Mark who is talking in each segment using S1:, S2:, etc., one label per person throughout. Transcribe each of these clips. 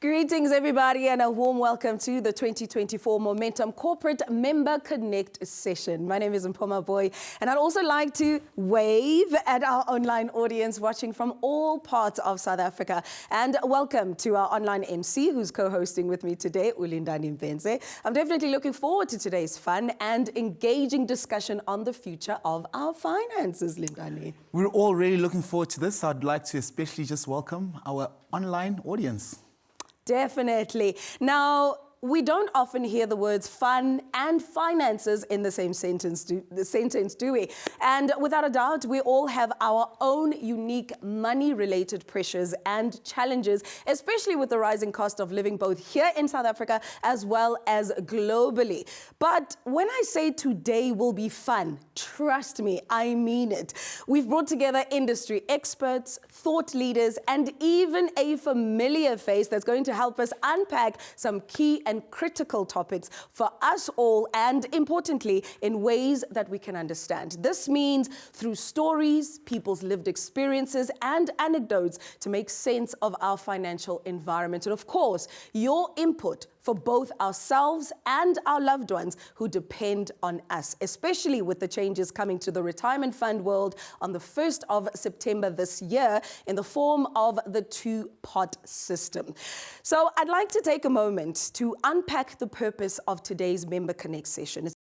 S1: Greetings, everybody, and a warm welcome to the 2024 Momentum Corporate Member Connect session. My name is Mpho Maboi, and I'd also like to wave at our online audience watching from all parts of South Africa. And welcome to our online MC, who's co-hosting with me today, Lindani Mbense. I'm definitely looking forward to today's fun and engaging discussion on the future of our finances, Lindani.
S2: We're all really looking forward to this. I'd like to especially just welcome our online audience.
S1: Definitely. Now, we don't often hear the words fun and finances in the same sentence, do we? And without a doubt, we all have our own unique money-related pressures and challenges, especially with the rising cost of living both here in South Africa as well as globally. But when I say today will be fun, trust me, I mean it. We've brought together industry experts, thought leaders, and even a familiar face that's going to help us unpack some key and critical topics for us all, and importantly, in ways that we can understand. This means through stories, people's lived experiences, and anecdotes to make sense of our financial environment. And of course, your input for both ourselves and our loved ones who depend on us, especially with the changes coming to the retirement fund world on the 1st of September this year in the form of the two-pot system. So I'd like to take a moment to unpack the purpose of today's Member Connect session. It's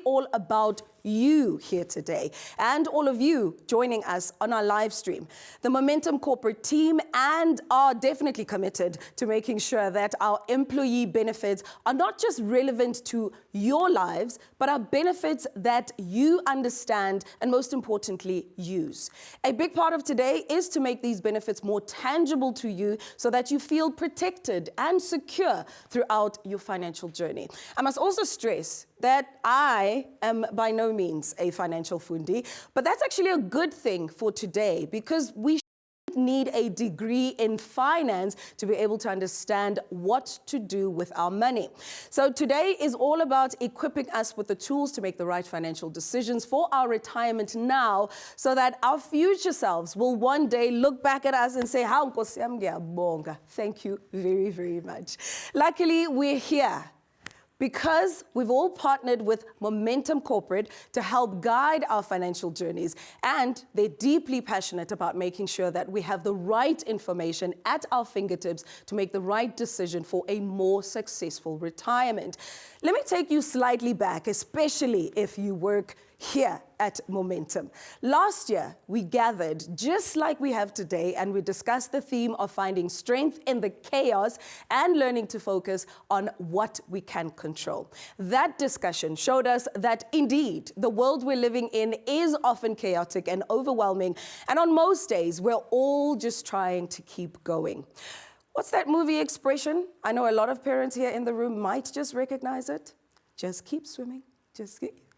S1: all about you here today and all of you joining us on our live stream. The Momentum corporate team and are definitely committed to making sure that our employee benefits are not just relevant to your lives, but are benefits that you understand and most importantly use. A big part of today is to make these benefits more tangible to you so that you feel protected and secure throughout your financial journey. I must also stress that I am by no means a financial fundi, but that's actually a good thing for today because we need a degree in finance to be able to understand what to do with our money. So today is all about equipping us with the tools to make the right financial decisions for our retirement now so that our future selves will one day look back at us and say, thank you very, very much. Luckily, we're here because we've all partnered with Momentum Corporate to help guide our financial journeys, and they're deeply passionate about making sure that we have the right information at our fingertips to make the right decision for a more successful retirement. Let me take you slightly back, especially if you work here at Momentum. Last year, we gathered just like we have today, and we discussed the theme of finding strength in the chaos and learning to focus on what we can control. That discussion showed us that indeed, the world we're living in is often chaotic and overwhelming, and on most days, we're all just trying to keep going. What's that movie expression? I know a lot of parents here in the room might just recognize it. Just keep swimming,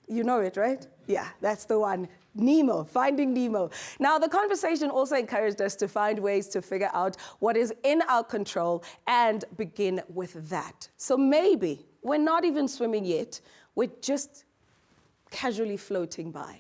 S1: you know it, right? Yeah, that's the one. Nemo, Finding Nemo. Now, the conversation also encouraged us to find ways to figure out what is in our control and begin with that. So maybe we're not even swimming yet, we're just casually floating by.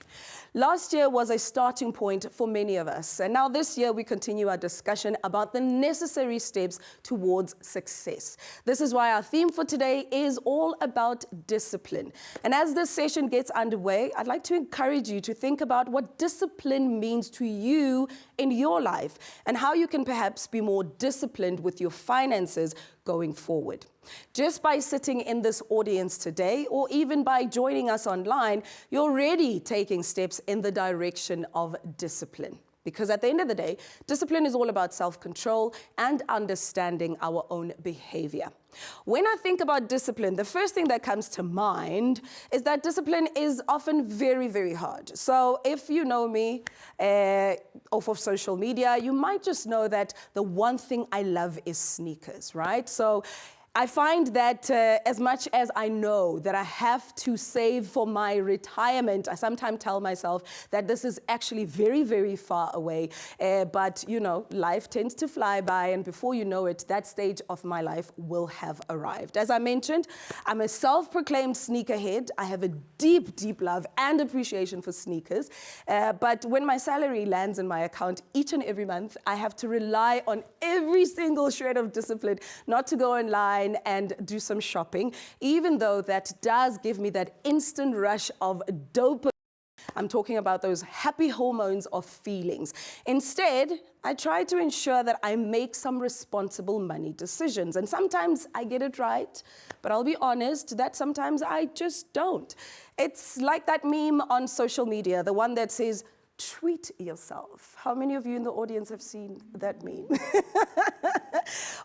S1: Last year was a starting point for many of us, and now this year we continue our discussion about the necessary steps towards success. This is why our theme for today is all about discipline. And as this session gets underway, I'd like to encourage you to think about what discipline means to you in your life and how you can perhaps be more disciplined with your finances going forward. Just by sitting in this audience today, or even by joining us online, you're already taking steps in the direction of discipline. Because at the end of the day, discipline is all about self-control and understanding our own behavior. When I think about discipline, the first thing that comes to mind is that discipline is often very, very hard. So if you know me off of social media, you might just know that the one thing I love is sneakers, right? So I find that as much as I know that I have to save for my retirement, I sometimes tell myself that this is actually very, very far away. But, you know, life tends to fly by, and before you know it, that stage of my life will have arrived. As I mentioned, I'm a self-proclaimed sneakerhead. I have a deep, deep love and appreciation for sneakers. But when my salary lands in my account each and every month, I have to rely on every single shred of discipline not to go online and do some shopping, even though that does give me that instant rush of dopamine. I'm talking about those happy hormones of feelings. Instead, I try to ensure that I make some responsible money decisions. And sometimes I get it right, but I'll be honest that sometimes I just don't. It's like that meme on social media, the one that says, treat yourself. How many of you in the audience have seen that meme?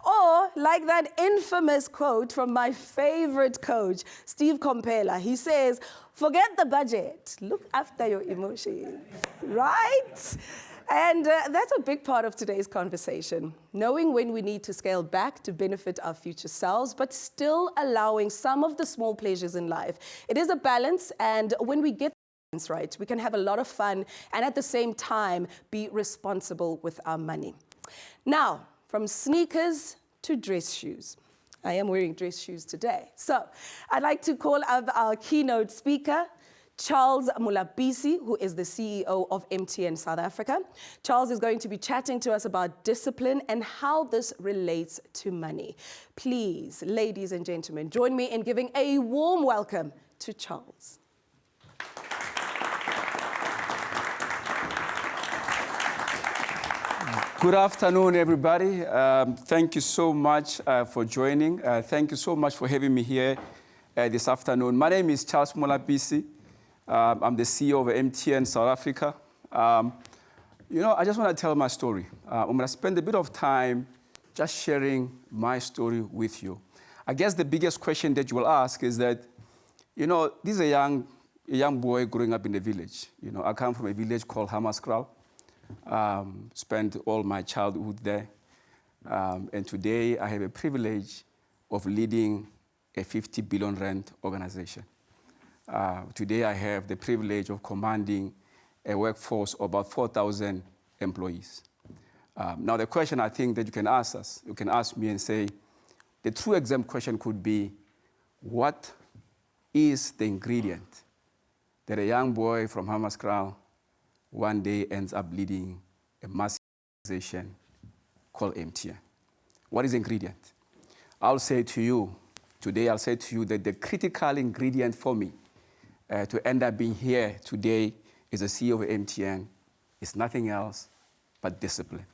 S1: Or like that infamous quote from my favorite coach, Steve Kompela. He says, forget the budget, look after your emotions, right? And that's a big part of today's conversation, knowing when we need to scale back to benefit our future selves, but still allowing some of the small pleasures in life. It is a balance, and when we get right, we can have a lot of fun and at the same time be responsible with our money. Now, from sneakers to dress shoes. I am wearing dress shoes today. So I'd like to call up our keynote speaker, Charles Molapisi, who is the CEO of MTN South Africa. Charles is going to be chatting to us about discipline and how this relates to money. Please, ladies and gentlemen, join me in giving a warm welcome to Charles.
S3: Good afternoon, everybody. Thank you so much for joining. Thank you so much for having me here this afternoon. My name is Charles Molapisi. I'm the CEO of MTN South Africa. You know, I just want to tell my story. I'm going to spend a bit of time just sharing my story with you. I guess the biggest question that you will ask is that, you know, this is a young boy growing up in the village. You know, I come from a village called Hammanskraal. Spent all my childhood there. And today I have a privilege of leading a 50 billion rand organization. Today I have the privilege of commanding a workforce of about 4,000 employees. Now the question I think that you can ask me and say, the true exam question could be, what is the ingredient that a young boy from Hammanskraal one day ends up leading a massive organization called MTN? What is the ingredient? I'll say to you, today I'll say to you that the critical ingredient for me to end up being here today as a CEO of MTN is nothing else but discipline.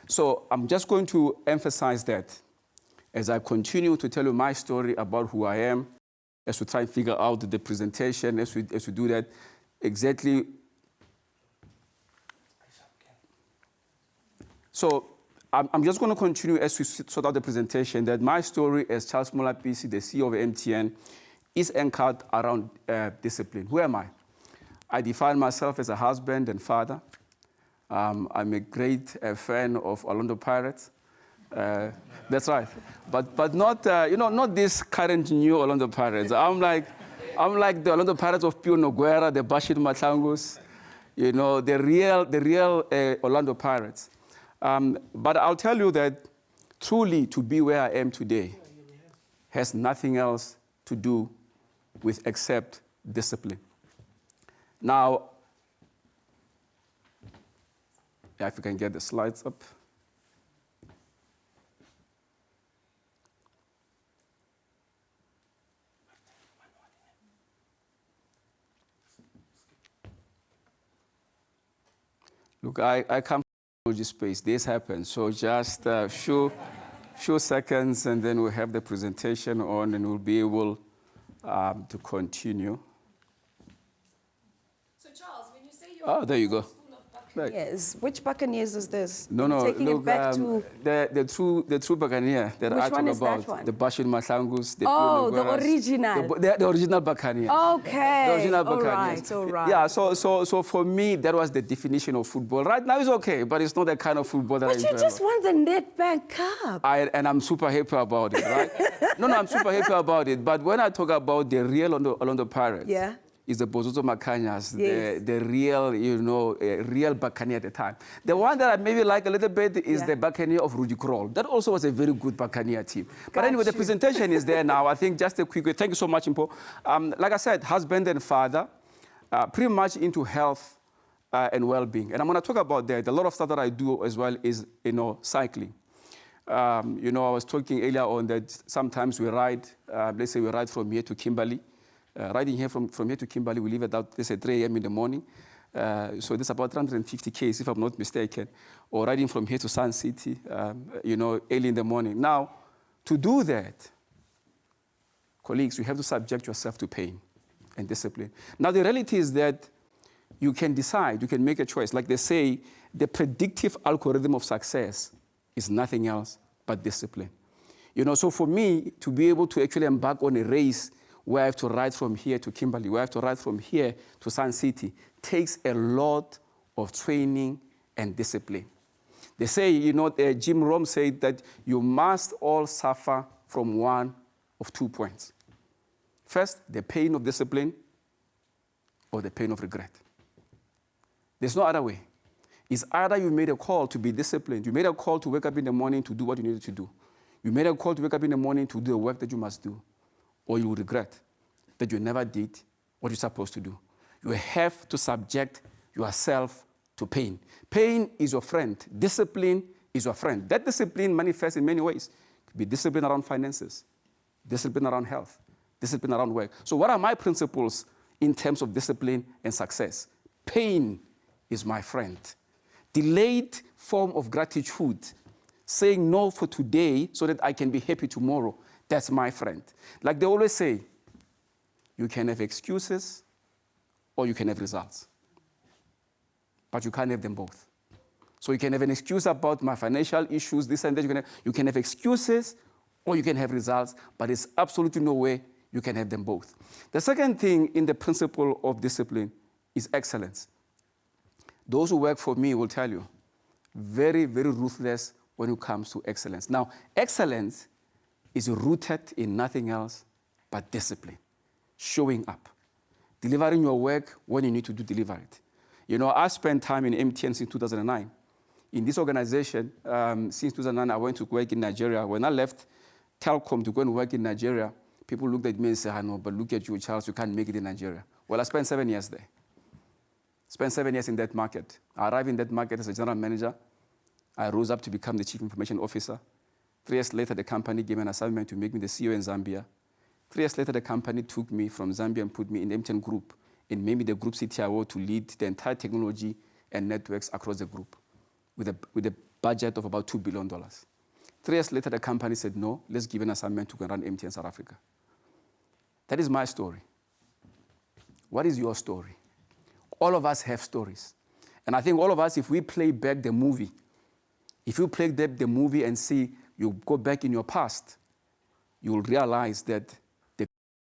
S3: So I'm just going to emphasize that as I continue to tell you my story about who I am, as we try and figure out the presentation, as we do that, exactly. So I'm just going to continue as we sort out the presentation that my story as Charles Molapisi, the CEO of MTN, is anchored around discipline. Who am I? I define myself as a husband and father. I'm a great fan of Orlando Pirates. That's right. But not, you know, not this current new Orlando Pirates. I'm like the Orlando Pirates of Pio Noguera, the Bashir Matlangus, you know, the real Orlando Pirates. But I'll tell you that truly to be where I am today has nothing else to do with except discipline. Now, if you can get the slides up. Look, I come from technology space. This happens. So just a few seconds, and then we'll have the presentation on, and we'll be able to continue.
S1: So Charles, when you say you're
S3: there you go.
S1: School of Business,
S3: Like,
S1: Yes. Which Buccaneers is this?
S3: no,
S1: You're
S3: no,
S1: taking
S3: look,
S1: it back to...
S3: the true Buccaneer that
S1: Which
S3: I talk
S1: one is that
S3: about,
S1: one?
S3: the Bashir Mahlangus, the
S1: Oh, the
S3: Pioneers,
S1: original.
S3: the original Buccaneers.
S1: Okay.
S3: The original
S1: All
S3: Buccaneers.
S1: right, all right.
S3: Yeah, so for me, that was the definition of football. Right now it's okay, but it's not the kind of football that I
S1: But you
S3: enjoy.
S1: just won the Nedbank Cup.
S3: And I'm super happy about it, right? No, I'm super happy about it. But when I talk about the real Orlando Pirates,
S1: Yeah.
S3: is the Bozozo Makanyas,
S1: Yes.
S3: the real, real Buccaneer at the time. The one that I maybe like a little bit is the Buccaneer of Rudy Kroll. That also was a very good Buccaneer team. But anyway, the presentation is there now. I think just a quick, thank you so much, Mpho. Like I said, husband and father, pretty much into health and well-being. And I'm going to talk about that. A lot of stuff that I do as well is, cycling. I was talking earlier on that sometimes we ride, let's say we ride from here to Kimberley. Riding here from here to Kimberley, we leave at, let's say, 3 a.m. in the morning. So this is about 350 km, if I'm not mistaken. Or riding from here to Sun City, early in the morning. Now, to do that, colleagues, you have to subject yourself to pain and discipline. Now, the reality is that you can decide, you can make a choice. Like they say, the predictive algorithm of success is nothing else but discipline. So for me, to be able to actually embark on a race where I have to ride from here to Kimberley, where I have to ride from here to Sun City, takes a lot of training and discipline. They say, Jim Rohn said that you must all suffer from one of 2 points. First, the pain of discipline or the pain of regret. There's no other way. It's either you made a call to be disciplined, you made a call to wake up in the morning to do what you needed to do. You made a call to wake up in the morning to do the work that you must do, or you will regret that you never did what you're supposed to do. You have to subject yourself to pain. Pain is your friend. Discipline is your friend. That discipline manifests in many ways. It could be discipline around finances, discipline around health, discipline around work. So what are my principles in terms of discipline and success? Pain is my friend. Delayed form of gratitude, saying no for today so that I can be happy tomorrow. That's my friend. Like they always say, you can have excuses or you can have results. But you can't have them both. So you can have an excuse about my financial issues, this and that. You can have excuses or you can have results, but it's absolutely no way you can have them both. The second thing in the principle of discipline is excellence. Those who work for me will tell you, very, very ruthless when it comes to excellence. Now, excellence is rooted in nothing else but discipline, showing up, delivering your work when you need to deliver it. I spent time in MTN since 2009. In this organization, since 2009, I went to work in Nigeria. When I left Telkom to go and work in Nigeria, people looked at me and said, no, but look at you, Charles, you can't make it in Nigeria. Well, I spent 7 years there. Spent 7 years in that market. I arrived in that market as a general manager. I rose up to become the chief information officer. 3 years later, the company gave me an assignment to make me the CEO in Zambia. 3 years later, the company took me from Zambia and put me in the MTN group and made me the group CTIO to lead the entire technology and networks across the group with a budget of about $2 billion. 3 years later, the company said, no, let's give an assignment to go and run MTN South Africa. That is my story. What is your story? All of us have stories. And I think all of us, if we play back the movie, if you play back the movie and see, you go back in your past, you will realize that the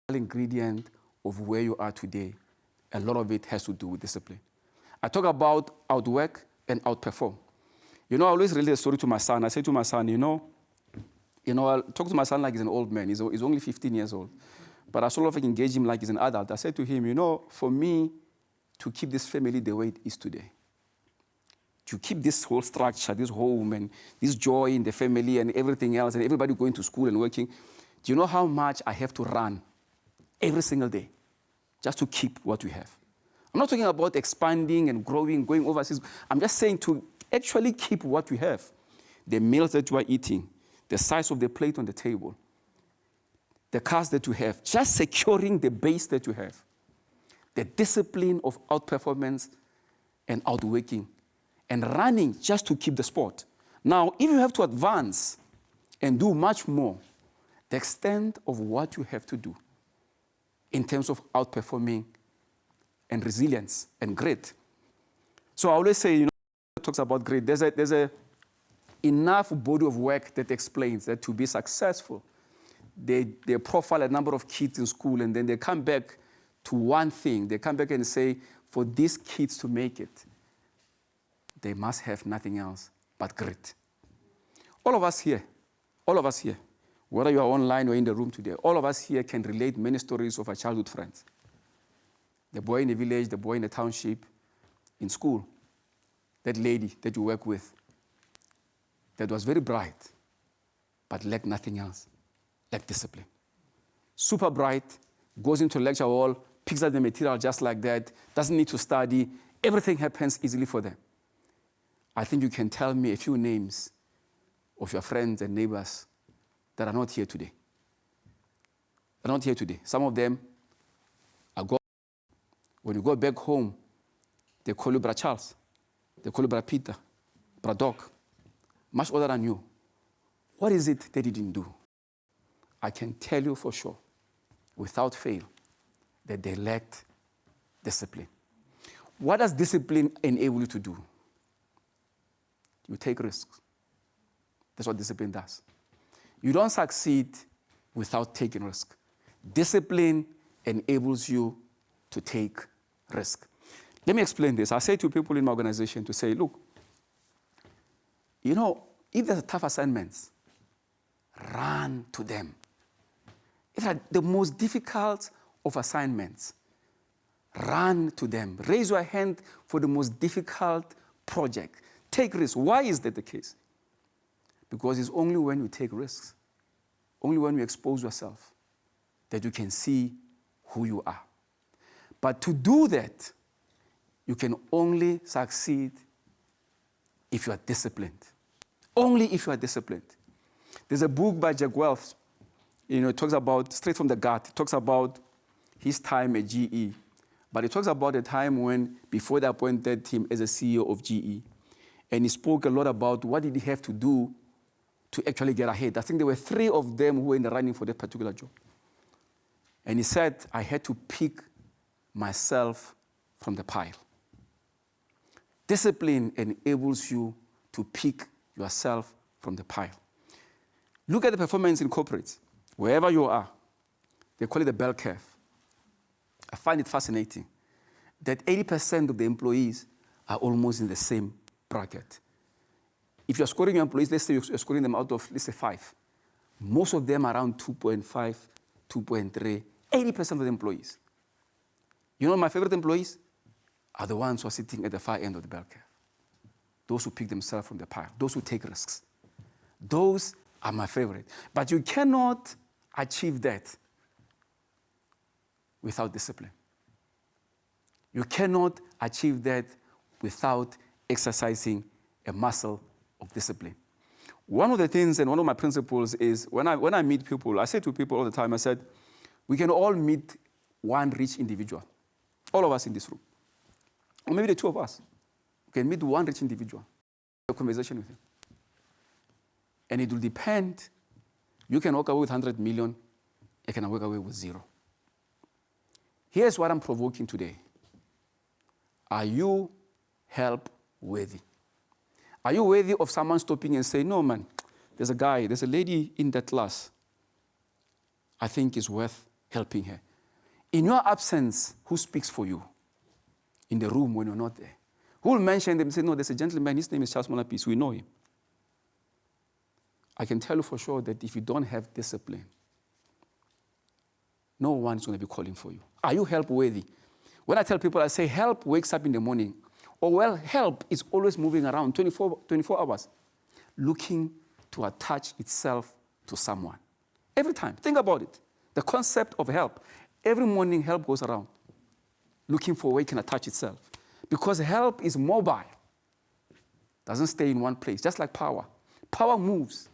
S3: ingredient of where you are today, a lot of it has to do with discipline. I talk about outwork and outperform. I always relate a story to my son. I say to my son, I talk to my son like he's an old man. He's only 15 years old. But I sort of engage him like he's an adult. I said to him, for me to keep this family the way it is today, to keep this whole structure, this home, and this joy in the family and everything else, and everybody going to school and working, do you know how much I have to run every single day just to keep what we have? I'm not talking about expanding and growing, going overseas. I'm just saying to actually keep what we have. The meals that you are eating, the size of the plate on the table, the cars that you have, just securing the base that you have. The discipline of outperformance and outworking and running just to keep the sport. Now, if you have to advance and do much more, the extent of what you have to do in terms of outperforming and resilience and grit. So I always say, talks about grade, there's a enough body of work that explains that to be successful, they profile a number of kids in school, and then they come back to one thing. They come back and say, for these kids to make it, they must have nothing else but grit. All of us here, whether you are online or in the room today, all of us here can relate many stories of our childhood friends. The boy in the village, the boy in the township, in school, that lady that you work with, that was very bright, but lacked nothing else, lacked discipline. Super bright, goes into lecture hall, picks up the material just like that, doesn't need to study, everything happens easily for them. I think you can tell me a few names of your friends and neighbors that are not here today. They're not here today. Some of them are gone. When you go back home, they call you Brother Charles. They call you Brother Peter, Brother Doc, much older than you. What is it they didn't do? I can tell you for sure, without fail, that they lacked discipline. What does discipline enable you to do? You take risks. That's what discipline does. You don't succeed without taking risk. Discipline enables you to take risk. Let me explain this. I say to people in my organization to say, look, you know, if there's tough assignments, run to them. If they're the most difficult of assignments, run to them. Raise your hand for the most difficult project. Take risks. Why is that the case? Because it's only when you take risks, only when you expose yourself, that you can see who you are. But to do that, you can only succeed if you are disciplined. Only if you are disciplined. There's a book by Jack Welch, it talks about, straight from the gut, it talks about his time at GE. But it talks about a time when, before they appointed him as a CEO of GE, and he spoke a lot about what did he have to do to actually get ahead. I think there were 3 of them who were in the running for that particular job. And he said, I had to pick myself from the pile. Discipline enables you to pick yourself from the pile. Look at the performance in corporates. Wherever you are, they call it the bell curve. I find it fascinating that 80% of the employees are almost in the same bracket. If you're scoring your employees, let's say you're scoring them out of, let's say, 5. Most of them are around 2.5, 2.3, 80% of the employees. You know my favorite employees? Are the ones who are sitting at the far end of the bell curve. Those who pick themselves from the pile, those who take risks. Those are my favorite. But you cannot achieve that without discipline. You cannot achieve that without exercising a muscle of discipline. One of the things and one of my principles is when I meet people, I say to people all the time, I said, we can all meet one rich individual. All of us in this room. Or maybe the 2 of us. We can meet one rich individual. Have a conversation with him. And it will depend. You can walk away with 100 million. You can walk away with 0. Here's what I'm provoking today. Are you help worthy? Are you worthy of someone stopping and saying, no, man, there's a lady in that class. I think it's worth helping her. In your absence, who speaks for you? In the room when you're not there. Who will mention them and say, no, there's a gentleman, his name is Charles Molapisi, we know him. I can tell you for sure that if you don't have discipline, no one is going to be calling for you. Are you help worthy? When I tell people, I say, help wakes up in the morning. Or, well, help is always moving around 24 hours, looking to attach itself to someone. Every time. Think about it. The concept of help. Every morning, help goes around, looking for where it can attach itself. Because help is mobile. Doesn't stay in one place, just like power. Power moves,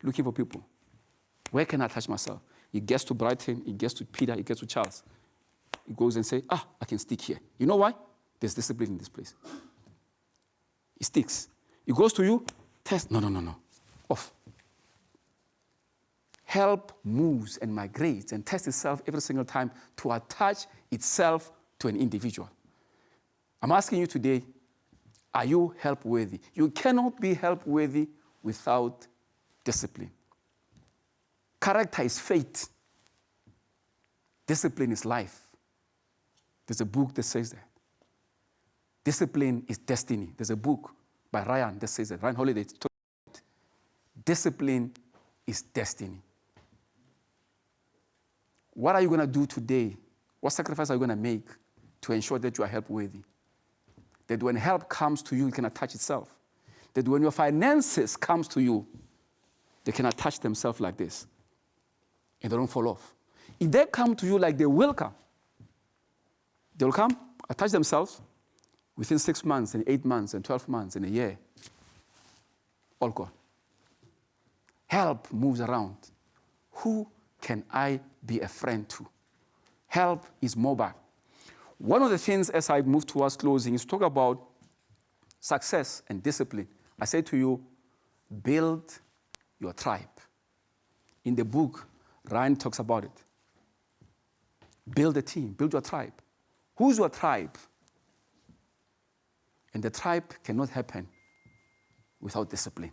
S3: looking for people. Where can I attach myself? It gets to Brighton, it gets to Peter, it gets to Charles. It goes and says, I can stick here. You know why? There's discipline in this place. It sticks. It goes to you, test. No. Off. Help moves and migrates and tests itself every single time to attach itself to an individual. I'm asking you today, Are you help worthy? You cannot be help worthy without discipline. Character is faith. Discipline is life. There's a book that says that. Discipline is destiny. There's a book by Ryan that says that. Ryan Holiday. Discipline is destiny. What are you going to do today? What sacrifice are you going to make to ensure that you are help worthy? That when help comes to you, it can attach itself. That when your finances comes to you, they can attach themselves like this. And they don't fall off. If they come to you like they will come, they will come, attach themselves within 6 months and 8 months and 12 months and a year. All gone. Help moves around. Who can I be a friend to? Help is mobile. One of the things as I move towards closing is talk about success and discipline. I say to you, build your tribe. In the book, Ryan talks about it. Build a team, build your tribe. Who's your tribe? And the tribe cannot happen without discipline.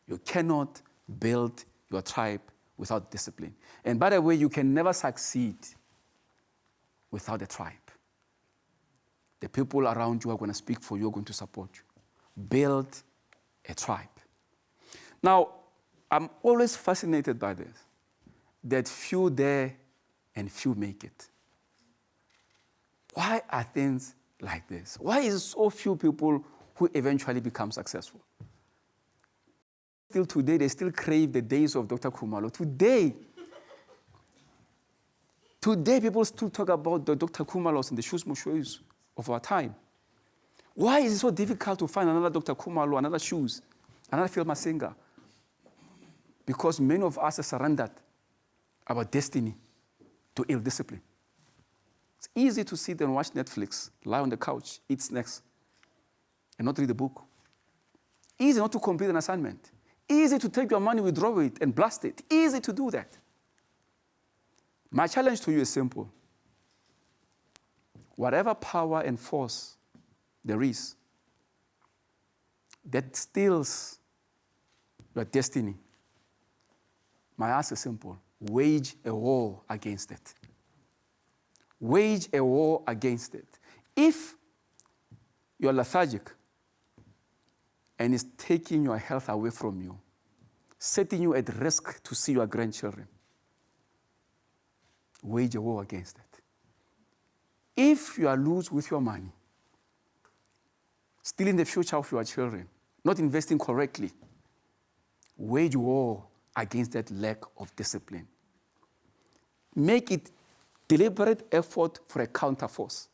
S3: You cannot build your tribe without discipline. And by the way, you can never succeed without a tribe. The people around you are going to speak for you, are going to support you. Build a tribe. Now, I'm always fascinated by this, that few dare and few make it. Why are things like this? Why is so few people who eventually become successful? Still today, they still crave the days of Dr. Khumalo. Today, people still talk about the Dr. Khumalos and the shoes mushoes of our time. Why is it so difficult to find another Dr. Khumalo, another shoes, another film singer? Because many of us have surrendered our destiny to ill discipline. It's easy to sit and watch Netflix, lie on the couch, eat snacks, and not read the book. Easy not to complete an assignment. Easy to take your money, withdraw it, and blast it. Easy to do that. My challenge to you is simple. Whatever power and force there is that steals your destiny, my ask is simple. Wage a war against it. Wage a war against it. If you're lethargic and it's taking your health away from you, setting you at risk to see your grandchildren, wage a war against it. If you are loose with your money, stealing the future of your children, not investing correctly, wage war against that lack of discipline. Make it deliberate effort for a counterforce.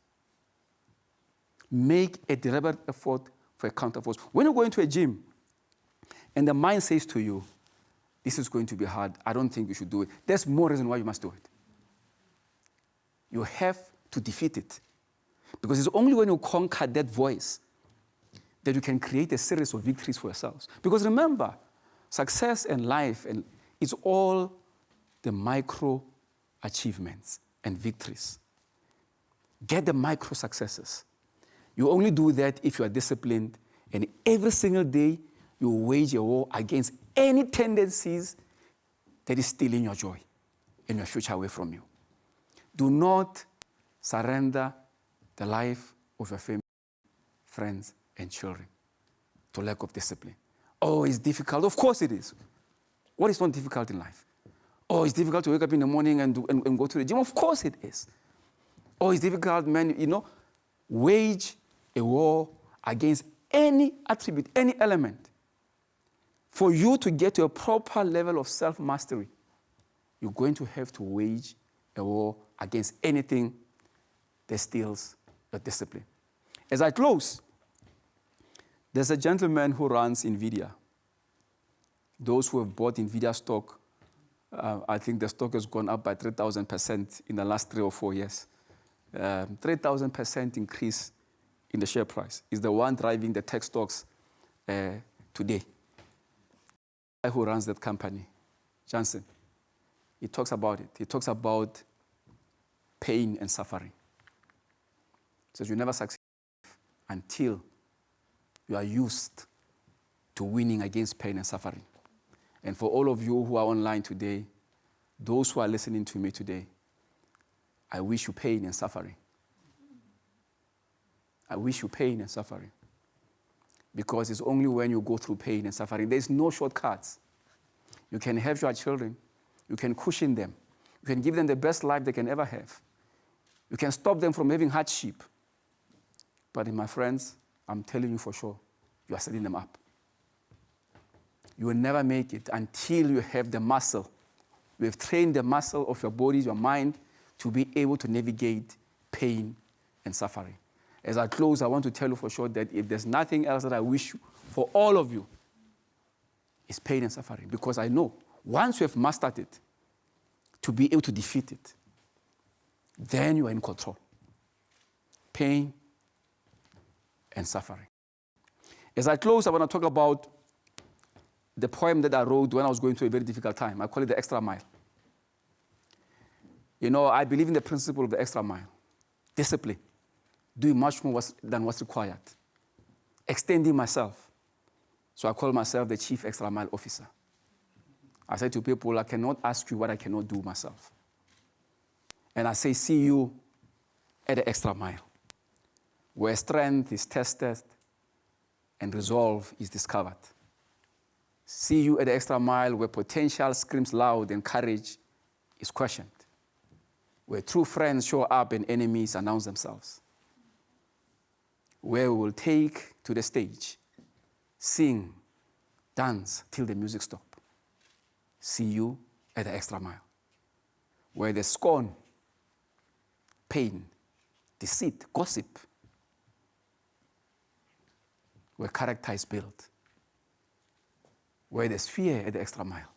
S3: Make a deliberate effort for a counterforce. When you go into a gym and the mind says to you, this is going to be hard, I don't think you should do it, there's more reason why you must do it. You have to defeat it. Because it's only when you conquer that voice that you can create a series of victories for yourselves. Because remember, success and life and it's all the micro achievements and victories. Get the micro successes. You only do that if you are disciplined, and every single day you wage a war against any tendencies that is stealing your joy and your future away from you. Do not surrender the life of your family, friends, and children to lack of discipline. Oh, it's difficult. Of course it is. What is not difficult in life? Oh, it's difficult to wake up in the morning and go to the gym. Of course it is. Oh, it's difficult, man. Wage a war against any attribute, any element. For you to get to a proper level of self-mastery, you're going to have to wage a war against anything that steals your discipline. As I close, there's a gentleman who runs NVIDIA. Those who have bought NVIDIA stock, I think the stock has gone up by 3,000% in the last 3 or 4 years. 3,000% increase in the share price is the one driving the tech stocks today. The guy who runs that company, Johnson, he talks about it. He talks about pain and suffering. He says you never succeed until you are used to winning against pain and suffering. And for all of you who are online today, those who are listening to me today, I wish you pain and suffering. I wish you pain and suffering. Because it's only when you go through pain and suffering, there's no shortcuts. You can have your children, you can cushion them, you can give them the best life they can ever have. You can stop them from having hardship. But my friends, I'm telling you for sure, you are setting them up. You will never make it until you have the muscle. You have trained the muscle of your body, your mind, to be able to navigate pain and suffering. As I close, I want to tell you for sure that if there's nothing else that I wish for all of you, it's pain and suffering. Because I know once you have mastered it, to be able to defeat it, then you are in control. Pain and suffering. As I close, I want to talk about the poem that I wrote when I was going through a very difficult time. I call it the extra mile. You know, I believe in the principle of the extra mile. Discipline. Doing much more than what's required. Extending myself. So I call myself the chief extra mile officer. I say to people, I cannot ask you what I cannot do myself. And I say, see you at the extra mile, where strength is tested and resolve is discovered. See you at the extra mile, where potential screams loud and courage is questioned, where true friends show up and enemies announce themselves, where we will take to the stage, sing, dance till the music stops. See you at the extra mile, where the scorn, pain, deceit, gossip, where character is built, where there's fear at the extra mile,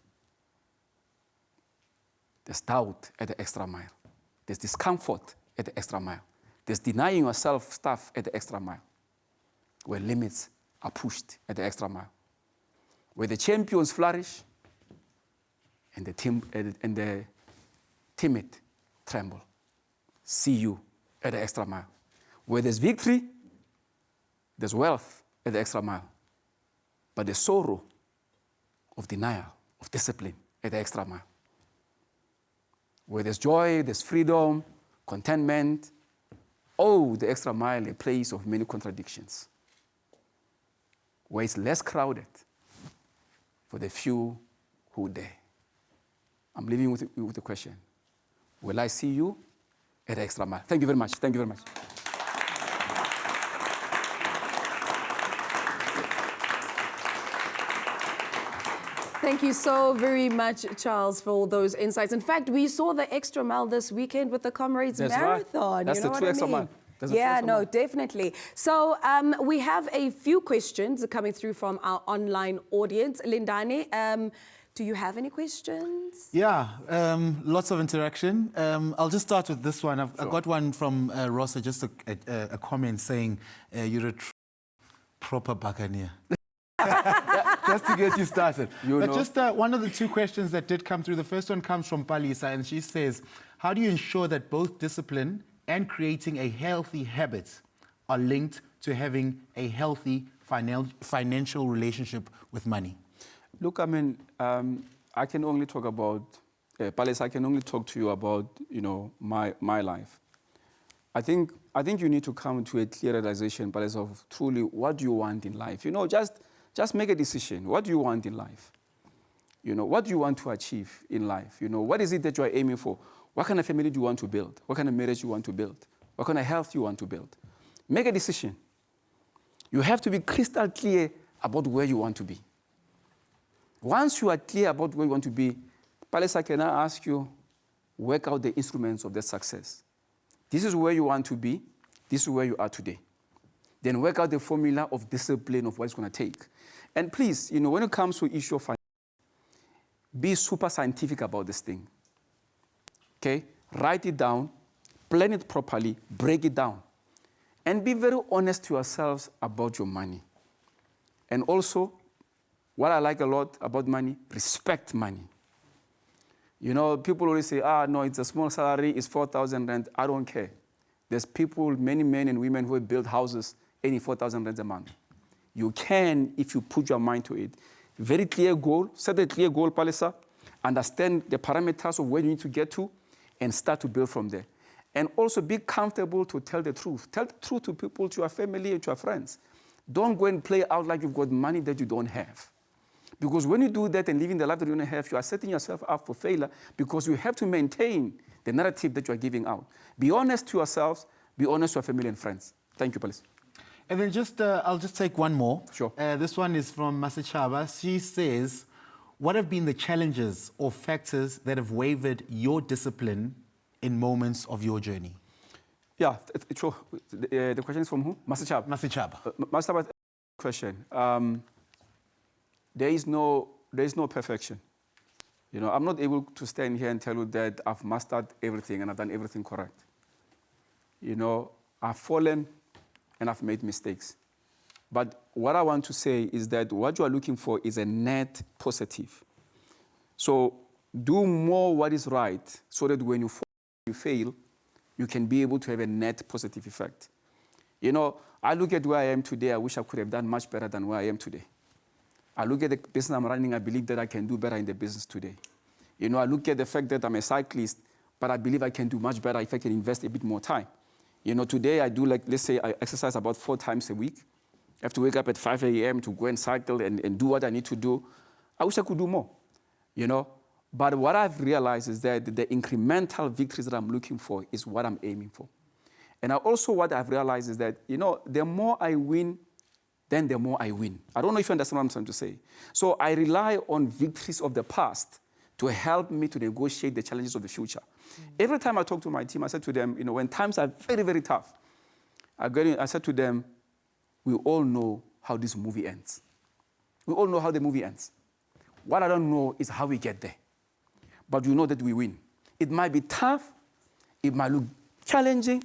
S3: there's doubt at the extra mile, there's discomfort at the extra mile, there's denying yourself stuff at the extra mile, where limits are pushed at the extra mile, where the champions flourish and the timid tremble. See you at the extra mile. Where there's victory, there's wealth at the extra mile. But the sorrow of denial, of discipline at the extra mile. Where there's joy, there's freedom, contentment. Oh, the extra mile, a place of many contradictions. Where it's less crowded for the few who dare. I'm leaving you with a question. Will I see you at the extra mile? Thank you very much. Thank you very much.
S1: Thank you so very much, Charles, for all those insights. In fact, we saw the extra mile this weekend with the Comrades Marathon.
S3: Right. That's
S1: you know
S3: the true extra mile.
S1: Yeah, no, definitely. So we have a few questions coming through from our online audience. Lindani, do you have any questions?
S2: Yeah, lots of interaction. I'll just start with this one. I've got one from Rosa, just a comment saying you're a proper buccaneer. Just to get you started. Just one of the two questions that did come through. The first one comes from Palisa, and she says, how do you ensure that both discipline and creating a healthy habit are linked to having a healthy financial relationship with money?
S3: Look, I mean, I can only talk about, Palisa, I can only talk to you about, my life. I think you need to come to a clear realization, Palisa, of truly what do you want in life. Just make a decision. What do you want in life? What do you want to achieve in life? What is it that you are aiming for? What kind of family do you want to build? What kind of marriage do you want to build? What kind of health do you want to build? Make a decision. You have to be crystal clear about where you want to be. Once you are clear about where you want to be, Palisa, can I ask you, work out the instruments of that success. This is where you want to be. This is where you are today. Then work out the formula of discipline of what it's going to take. And please, when it comes to issue of finance, be super scientific about this thing. Okay? Write it down, plan it properly, break it down. And be very honest to yourselves about your money. And also, what I like a lot about money, respect money. People always say, no, it's a small salary, it's 4,000 rand. I don't care. There's people, many men and women who have built houses earning 4,000 rand a month. You can if you put your mind to it. Very clear goal, set a clear goal, Palisa, understand the parameters of where you need to get to, and start to build from there. And also be comfortable to tell the truth. Tell the truth to people, to your family, and to your friends. Don't go and play out like you've got money that you don't have. Because when you do that and living the life that you don't have, you are setting yourself up for failure because you have to maintain the narrative that you are giving out. Be honest to yourselves, be honest to your family and friends. Thank you, Palisa.
S2: And then I'll just take one more.
S3: Sure.
S2: This one is from Masachaba. She says, what have been the challenges or factors that have wavered your discipline in moments of your journey?
S3: Yeah, sure. The question is from who? Masachaba.
S2: Masachaba.
S3: Masachaba question. There is no perfection. You know, I'm not able to stand here and tell you that I've mastered everything and I've done everything correct. You know, I've fallen and I've made mistakes. But what I want to say is that what you are looking for is a net positive. So do more what is right so that when you fail, you can be able to have a net positive effect. You know, I look at where I am today, I wish I could have done much better than where I am today. I look at the business I'm running, I believe that I can do better in the business today. You know, I look at the fact that I'm a cyclist, but I believe I can do much better if I can invest a bit more time. You know, today I do, like, let's say I exercise about 4 times a week. I have to wake up at 5 a.m. to go and cycle and do what I need to do. I wish I could do more, you know. But what I've realized is that the incremental victories that I'm looking for is what I'm aiming for. And also what I've realized is that, you know, the more I win, then the more I win. I don't know if you understand what I'm trying to say. So I rely on victories of the past to help me to negotiate the challenges of the future. Every time I talk to my team, I said to them, you know, when times are very, very tough, I said to them, we all know how this movie ends. We all know how the movie ends. What I don't know is how we get there. But we know that we win. It might be tough, it might look challenging,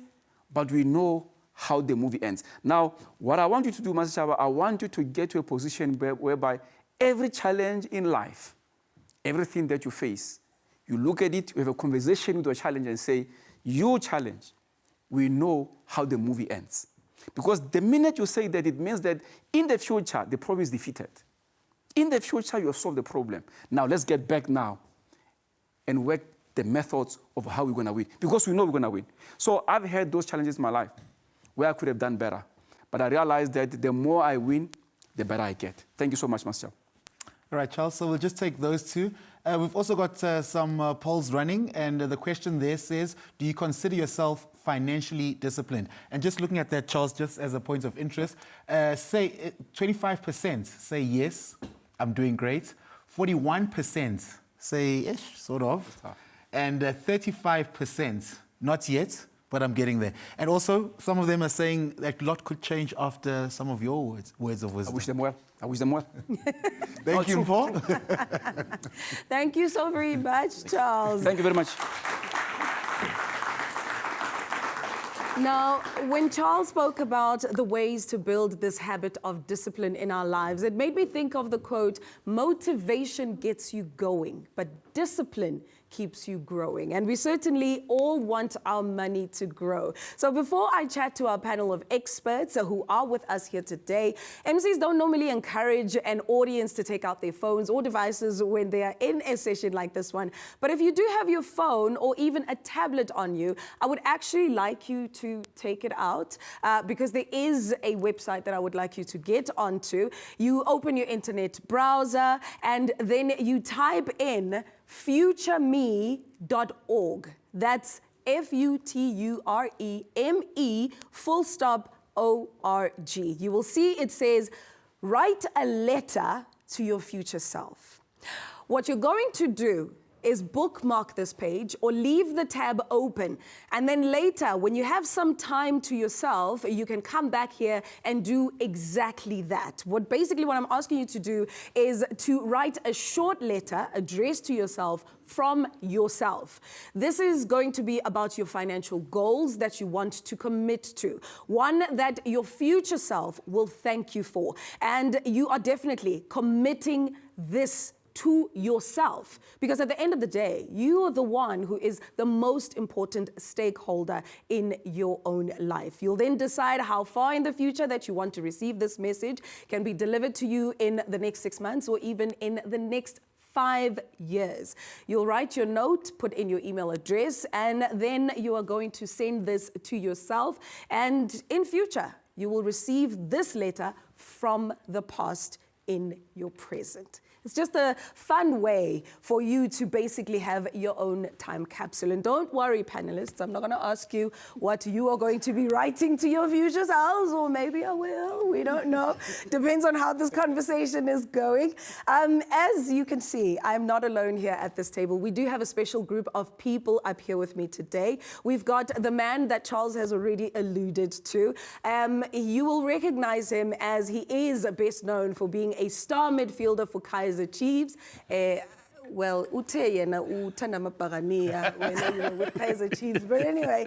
S3: but we know how the movie ends. Now, what I want you to do, Master Chaba, I want you to get to a position whereby every challenge in life, everything that you face, you look at it, you have a conversation with your challenge and say, you challenge, we know how the movie ends. Because the minute you say that, it means that in the future, the problem is defeated. In the future, you have solved the problem. Now, let's get back now and work the methods of how we're going to win. Because we know we're going to win. So I've had those challenges in my life where I could have done better. But I realized that the more I win, the better I get. Thank you so much, Master.
S2: All right, Charles, so we'll just take those two. We've also got some polls running, and the question there says, do you consider yourself financially disciplined? And just looking at that, Charles, just as a point of interest, say 25% say yes, I'm doing great. 41% say, ish, sort of. And 35%, not yet, but I'm getting there. And also, some of them are saying that a lot could change after some of your words of wisdom.
S3: I wish them well. I wish them well.
S2: Thank you, Mpho.
S1: Thank you so very much, Charles.
S3: Thank you very much.
S1: Now, when Charles spoke about the ways to build this habit of discipline in our lives, it made me think of the quote, motivation gets you going, but discipline keeps you growing. And we certainly all want our money to grow. So before I chat to our panel of experts who are with us here today, MCs don't normally encourage an audience to take out their phones or devices when they are in a session like this one. But if you do have your phone or even a tablet on you, I would actually like you to take it out because there is a website that I would like you to get onto. You open your internet browser and then you type in futureme.org. That's FUTUREME_ORG. You will see it says, write a letter to your future self. What you're going to do is bookmark this page or leave the tab open. And then later, when you have some time to yourself, you can come back here and do exactly that. What I'm asking you to do is to write a short letter addressed to yourself from yourself. This is going to be about your financial goals that you want to commit to, one that your future self will thank you for. And you are definitely committing this to yourself. Because at the end of the day, you are the one who is the most important stakeholder in your own life. You'll then decide how far in the future that you want to receive this message can be delivered to you in the next 6 months or even in the next 5 years. You'll write your note, put in your email address, and then you are going to send this to yourself. And in future, you will receive this letter from the past in your present. It's just a fun way for you to basically have your own time capsule. And don't worry, panelists, I'm not going to ask you what you are going to be writing to your future selves, or maybe I will, we don't know. Depends on how this conversation is going. As you can see, I'm not alone here at this table. We do have a special group of people up here with me today. We've got the man that Charles has already alluded to. You will recognize him as he is best known for being a star midfielder for Kaizer Chiefs. Well, with Kaizer Chiefs, but anyway,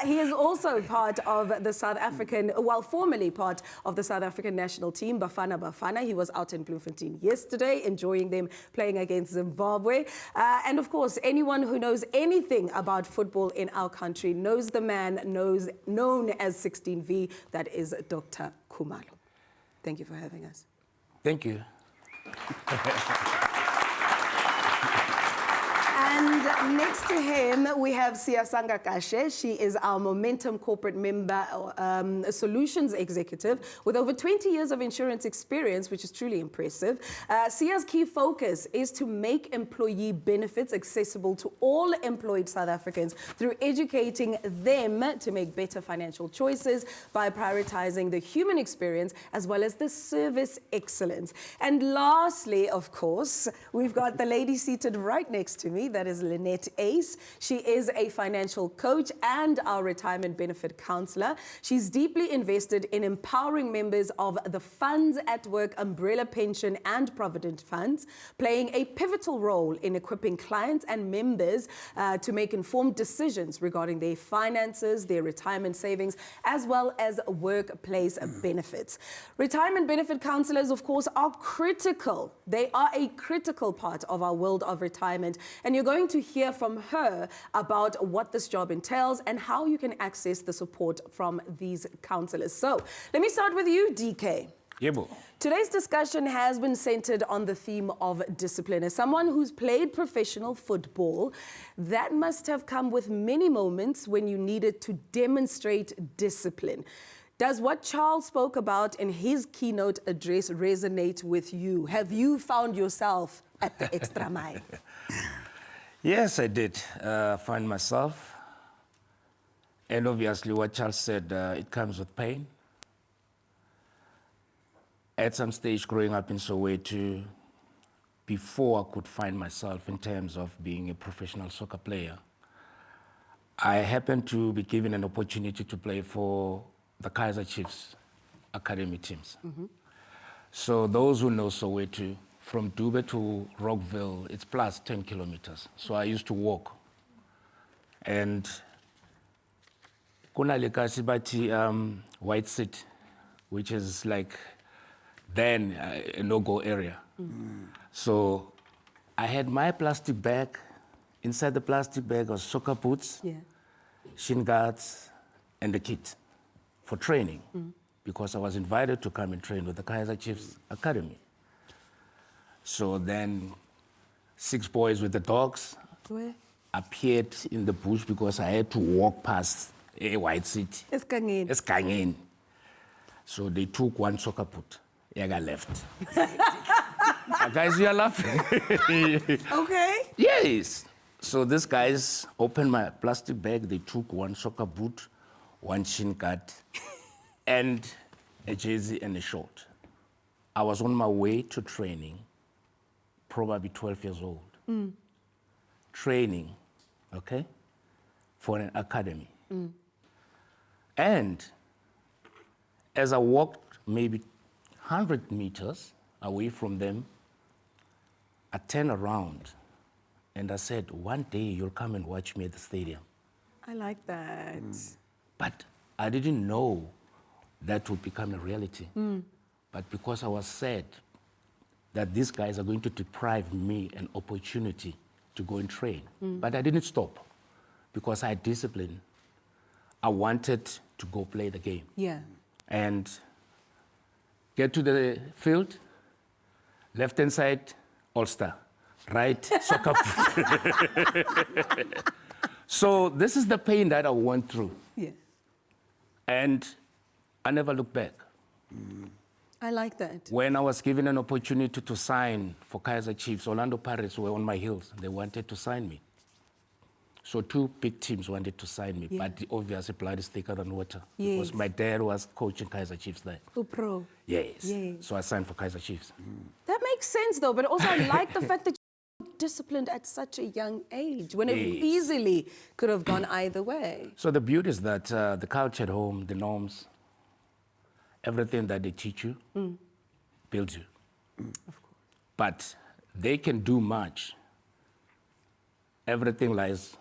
S1: he is also part of the South African, well, formerly part of the South African national team, Bafana. He was out in Bloemfontein yesterday, enjoying them playing against Zimbabwe. And of course, anyone who knows anything about football in our country knows the man known as 16V, that is Dr. Khumalo. Thank you for having us.
S4: Thank you.
S1: And next to him, we have Siyasanga Kashe. She is our Momentum Corporate Member Solutions Executive with over 20 years of insurance experience, which is truly impressive. Sia's key focus is to make employee benefits accessible to all employed South Africans through educating them to make better financial choices by prioritizing the human experience as well as the service excellence. And lastly, of course, we've got the lady seated right next to me. That is Lynette. She is a financial coach and our retirement benefit counselor. She's deeply invested in empowering members of the Funds at Work umbrella pension and provident funds, playing a pivotal role in equipping clients and members to make informed decisions regarding their finances, their retirement savings, as well as workplace benefits. Retirement benefit counselors, of course, are critical. They are a critical part of our world of retirement. And you're going to hear from her about what this job entails and how you can access the support from these counselors. So let me start with you, DK.
S4: Yebo.
S1: Today's discussion has been centered on the theme of discipline. As someone who's played professional football, that must have come with many moments when you needed to demonstrate discipline. Does what Charles spoke about in his keynote address resonate with you? Have you found yourself at the extra mile?
S4: Yes, I did find myself. And obviously what Charles said, it comes with pain. At some stage growing up in Soweto, before I could find myself in terms of being a professional soccer player, I happened to be given an opportunity to play for the Kaizer Chiefs academy teams. Mm-hmm. So those who know Soweto, from Dube to Rockville, it's plus 10 kilometers. So I used to walk. And kuna lekasibati White City, which is like then a no-go area. Mm. So I had my plastic bag. Inside the plastic bag was soccer boots, shin guards, and the kit for training, because I was invited to come and train with the Kaizer Chiefs Academy. So then 6 boys with the dogs appeared in the bush because I had to walk past a White City. Eskangeni. So they took one soccer boot. I left. Guys, you are laughing.
S1: Okay.
S4: Yes. So these guys opened my plastic bag. They took one soccer boot, one shin guard, and a jersey and a short. I was on my way to training, probably 12 years old. Training, okay, for an academy. And as I walked maybe 100 meters away from them, I turned around and I said, one day you'll come and watch me at the stadium.
S1: I like that.
S4: But I didn't know that would become a reality. But because I was sad that these guys are going to deprive me an opportunity to go and train. But I didn't stop because I had discipline. I wanted to go play the game.
S1: Yeah.
S4: And get to the field, left-hand side, all-star. Right, soccer. So this is the pain that I went through.
S1: Yeah.
S4: And I never looked back.
S1: I like that.
S4: When I was given an opportunity to sign for Kaizer Chiefs, Orlando Pirates were on my heels. They wanted to sign me. So 2 big teams wanted to sign me, but obviously blood is thicker than water.
S1: Yes.
S4: Because my dad was coaching Kaizer Chiefs there.
S1: Pro.
S4: Yes.
S1: Yes.
S4: So I signed for Kaizer Chiefs.
S1: That makes sense though, but also I like the fact that you're disciplined at such a young age when it easily could have gone either way.
S4: So the beauty is that the culture at home, the norms, everything that they teach you builds you.
S1: Of course.
S4: But they can do much. Everything lies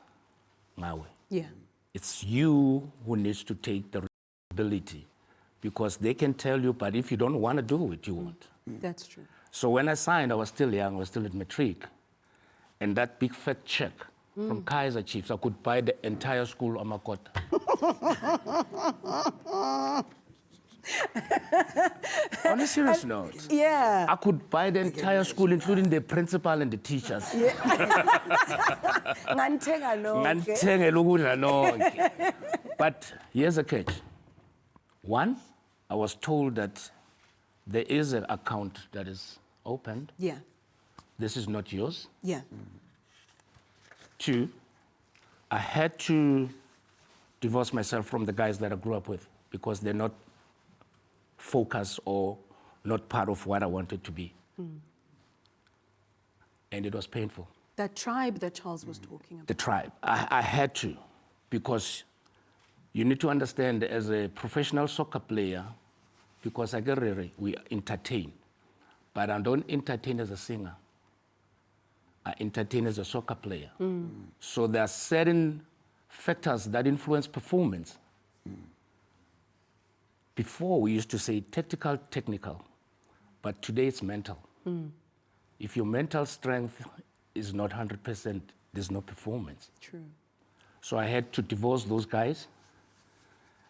S4: my way.
S1: Yeah.
S4: It's you who needs to take the responsibility because they can tell you, but if you don't want to do it, you won't.
S1: That's true.
S4: So when I signed, I was still young, I was still at matric. And that big fat check from Kaizer Chiefs, I could buy the entire school on my quota. On a serious note,
S1: Yeah.
S4: I could buy the entire school, including the principal and the teachers.
S1: Nganthenga lonke.
S4: Nganthengela ukudla nonke. But here's a catch. One, I was told that there is an account that is opened.
S1: Yeah.
S4: This is not yours.
S1: Yeah.
S4: 2, I had to divorce myself from the guys that I grew up with because they're not focused or not part of what I wanted to be. And it was painful.
S1: That tribe that Charles was talking about.
S4: The tribe. I had to, because you need to understand as a professional soccer player, because we entertain, but I don't entertain as a singer. I entertain as a soccer player. So there are certain factors that influence performance. Before we used to say tactical, technical, but today it's mental. If your mental strength is not 100%, there's no performance.
S1: True.
S4: So I had to divorce those guys.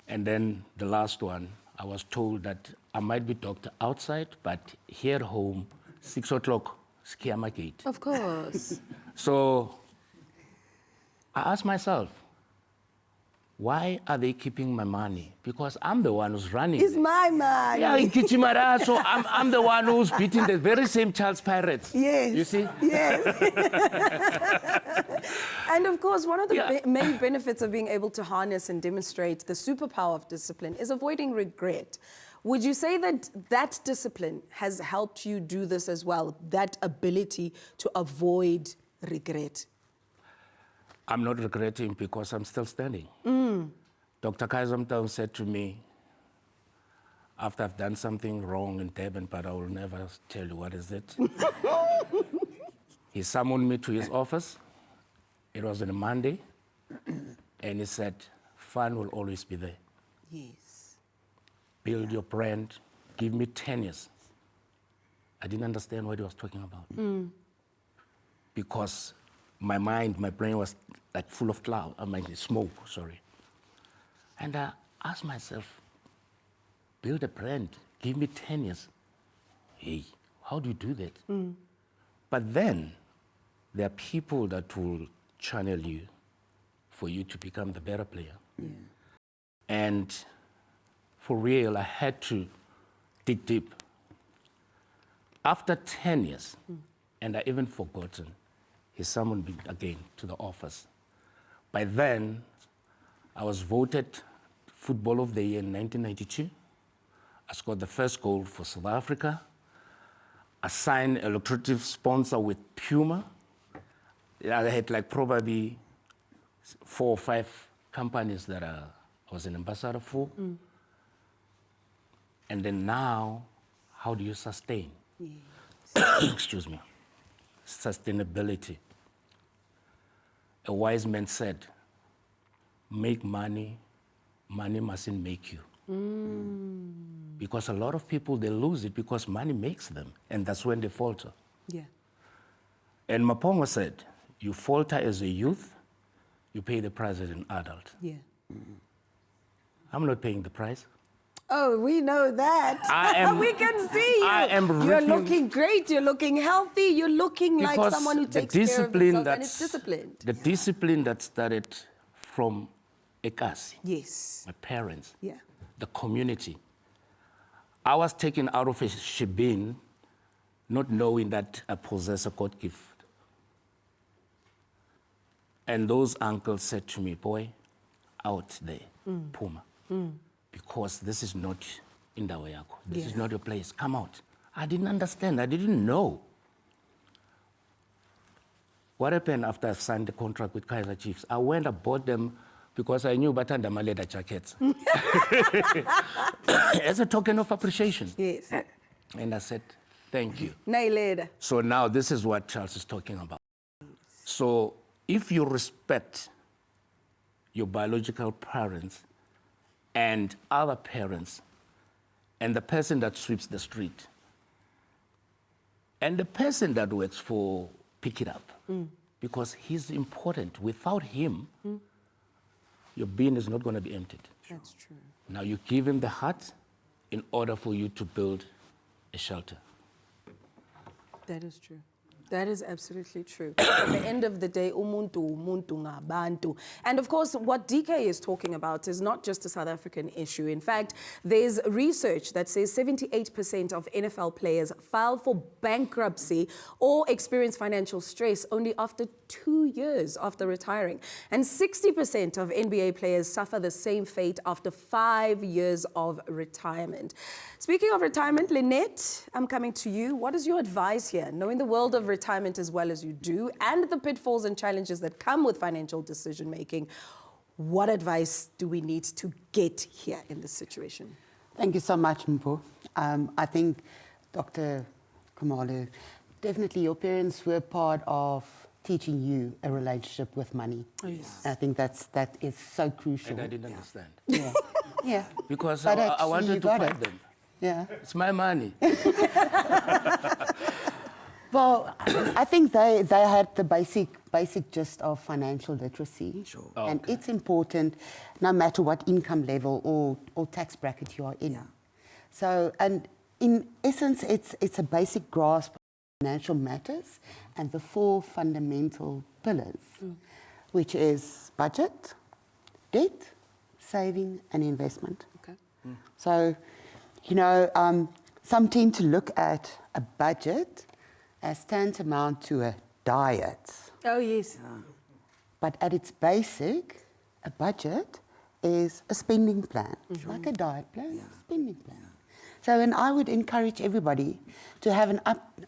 S4: And then the last one, I was told that I might be doctor outside, but here at home, 6 o'clock, Skiyama Gate.
S1: Of course.
S4: So I asked myself, why are they keeping my money? Because I'm the one who's running.
S1: It's
S4: it.
S1: my man.
S4: Yeah, in Kichimara, so I'm the one who's beating the very same Charles Pirates.
S1: Yes.
S4: You see?
S1: Yes. And of course, one of the main benefits of being able to harness and demonstrate the superpower of discipline is avoiding regret. Would you say that that discipline has helped you do this as well, that ability to avoid regret?
S4: I'm not regretting because I'm still standing. Dr. Kaiser said to me, after I've done something wrong in Durban, but I will never tell you what is it. He summoned me to his office. It was on a Monday. And he said, fun will always be there.
S1: Yes.
S4: Build your brand. Give me 10 years. I didn't understand what he was talking about. Because my mind, my brain was like full of cloud, smoke, sorry. And I asked myself, build a brand, give me 10 years. Hey, how do you do that? But then there are people that will channel you for you to become the better player. And for real, I had to dig deep. After 10 years, and I even forgotten, he summoned me again to the office. By then, I was voted Football of the Year in 1992. I scored the first goal for South Africa. I signed a lucrative sponsor with Puma. I had like probably 4 or 5 companies that I was an ambassador for. And then now, how do you sustain? Excuse me. Sustainability. A wise man said, make money, money mustn't make you. Because a lot of people, they lose it because money makes them, and that's when they falter.
S1: Yeah.
S4: And Mpho said, you falter as a youth, you pay the price as an adult.
S1: Yeah.
S4: I'm not paying the price.
S1: Oh, we know that.
S4: I am-
S1: we can see you.
S4: I am
S1: You're
S4: ripping-
S1: looking great. You're looking healthy. You're looking like
S4: Because
S1: someone who
S4: the
S1: takes care of
S4: discipline
S1: himself and is
S4: that's-
S1: disciplined.
S4: The discipline that started from Ekasi,
S1: Yes.
S4: my parents,
S1: Yeah.
S4: the community. I was taken out of a shebeen not knowing that I possess a God gift. And those uncles said to me, boy, out there, Puma, because this is not indawo yakho. This is not your place. Come out. I didn't understand. I didn't know. What happened after I signed the contract with Kaiser Chiefs? I went and bought them because I knew Batanda my leather jackets. As a token of appreciation.
S1: Yes.
S4: And I said, thank you.
S1: Nailed.
S4: So now this is what Charles is talking about. So if you respect your biological parents and other parents and the person that sweeps the street and the person that works for Pick It Up, because he's important. Without him, your bin is not going to be emptied.
S1: That's true.
S4: Now you give him the hut in order for you to build a shelter.
S1: That is true. That is absolutely true. At the end of the day, umuntu ngabantu. And of course, what DK is talking about is not just a South African issue. In fact, there's research that says 78% of NFL players file for bankruptcy or experience financial stress only after 2 years after retiring. And 60% of NBA players suffer the same fate after 5 years of retirement. Speaking of retirement, Lynette, I'm coming to you. What is your advice here? Knowing the world of retirement as well as you do, and the pitfalls and challenges that come with financial decision-making, what advice do we need to get here in this situation?
S5: Thank you so much, Mpho. I think, Dr. Khumalo, definitely your parents were part of teaching you a relationship with money.
S1: Oh, yes.
S5: I think that is so crucial.
S4: And I didn't understand.
S5: Yeah. Yeah.
S4: Because
S5: But
S4: I
S5: actually
S4: wanted
S5: you
S4: to
S5: got
S4: fight
S5: it.
S4: them.
S5: Yeah.
S4: It's my money.
S5: Well, I think they had the basic gist of financial literacy.
S6: Sure.
S4: Oh,
S5: And
S4: okay.
S5: it's important no matter what income level or tax bracket you are in.
S6: Yeah.
S5: So, and in essence, it's a basic grasp of financial matters and the 4 fundamental pillars, which is budget, debt, saving, and investment.
S1: Okay.
S5: So, you know, some tend to look at a budget as tantamount to a diet.
S1: Oh, yes.
S5: But at its basic, a budget is a spending plan, like a diet plan, spending plan. So, and I would encourage everybody to have an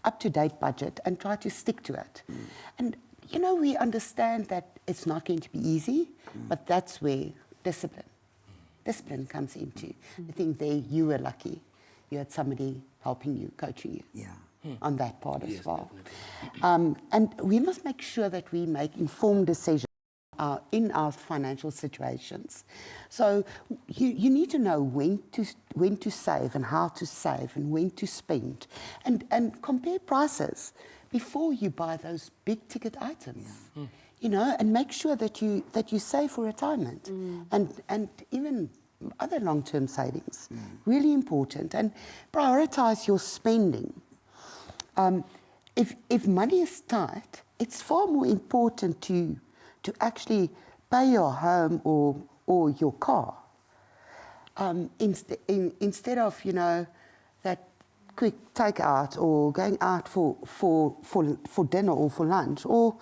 S5: up-to-date budget and try to stick to it. And, you know, we understand that it's not going to be easy, but that's where discipline comes into. I think there you were lucky. You had somebody helping you, coaching you.
S6: Yeah.
S5: On that part as
S4: Yes,
S5: well. And we must make sure that we make informed decisions in our financial situations. So you need to know when to save and how to save and when to spend, and compare prices before you buy those big ticket items. You know, and make sure that you save for retirement and even other long-term savings. Really important. And prioritize your spending. If money is tight, it's far more important to actually pay your home or your car instead of, you know, that quick takeout or going out for dinner or for lunch or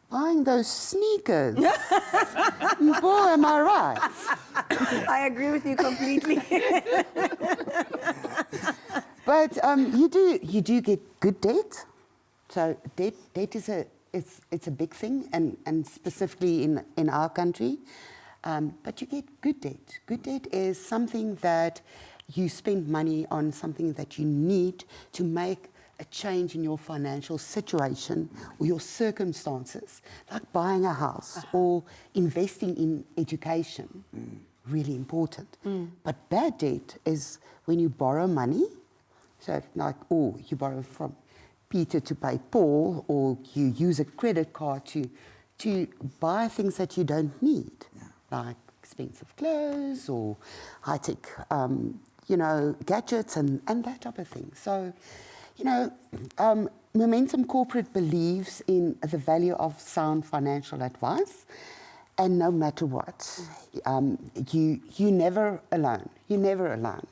S5: buying those sneakers. Boy, am I right?
S1: I agree with you completely.
S5: But you do get good debt. So debt is it's a big thing, and specifically in our country. But you get good debt. Good debt is something that you spend money on, something that you need to make a change in your financial situation or your circumstances, like buying a house or investing in education. really important. But bad debt is when you borrow money, so like, or you borrow from Peter to pay Paul, or you use a credit card to buy things that you don't need, like expensive clothes or high-tech, gadgets and that type of thing. So, Momentum Corporate believes in the value of sound financial advice, and no matter what, you're never alone. You're never alone.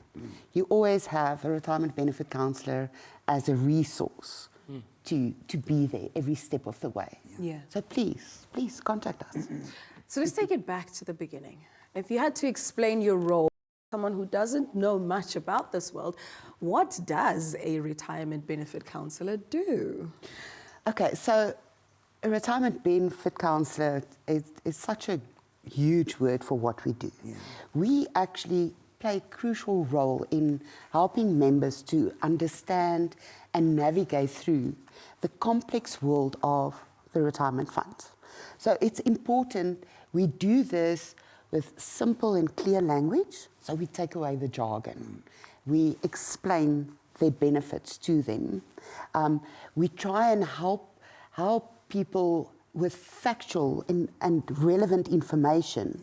S5: You always have a retirement benefit counsellor as a resource to be there every step of the way.
S1: Yeah.
S5: So please contact us.
S1: So let's take it back to the beginning. If you had to explain your role, someone who doesn't know much about this world, what does a retirement benefit counsellor do?
S5: Okay, so a retirement benefit counsellor is such a huge word for what we do. Yeah. We actually play a crucial role in helping members to understand and navigate through the complex world of the retirement fund. So it's important we do this with simple and clear language, so we take away the jargon. We explain their benefits to them. We try and help people with factual and relevant information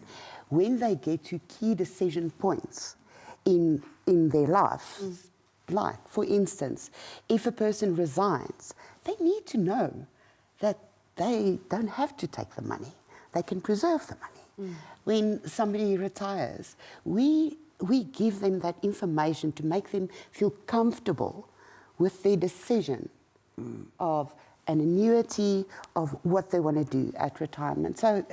S5: when they get to key decision points in their life. Like, for instance, if a person resigns, they need to know that they don't have to take the money. They can preserve the money. When somebody retires, we give them that information to make them feel comfortable with their decision of an annuity, of what they want to do at retirement. So,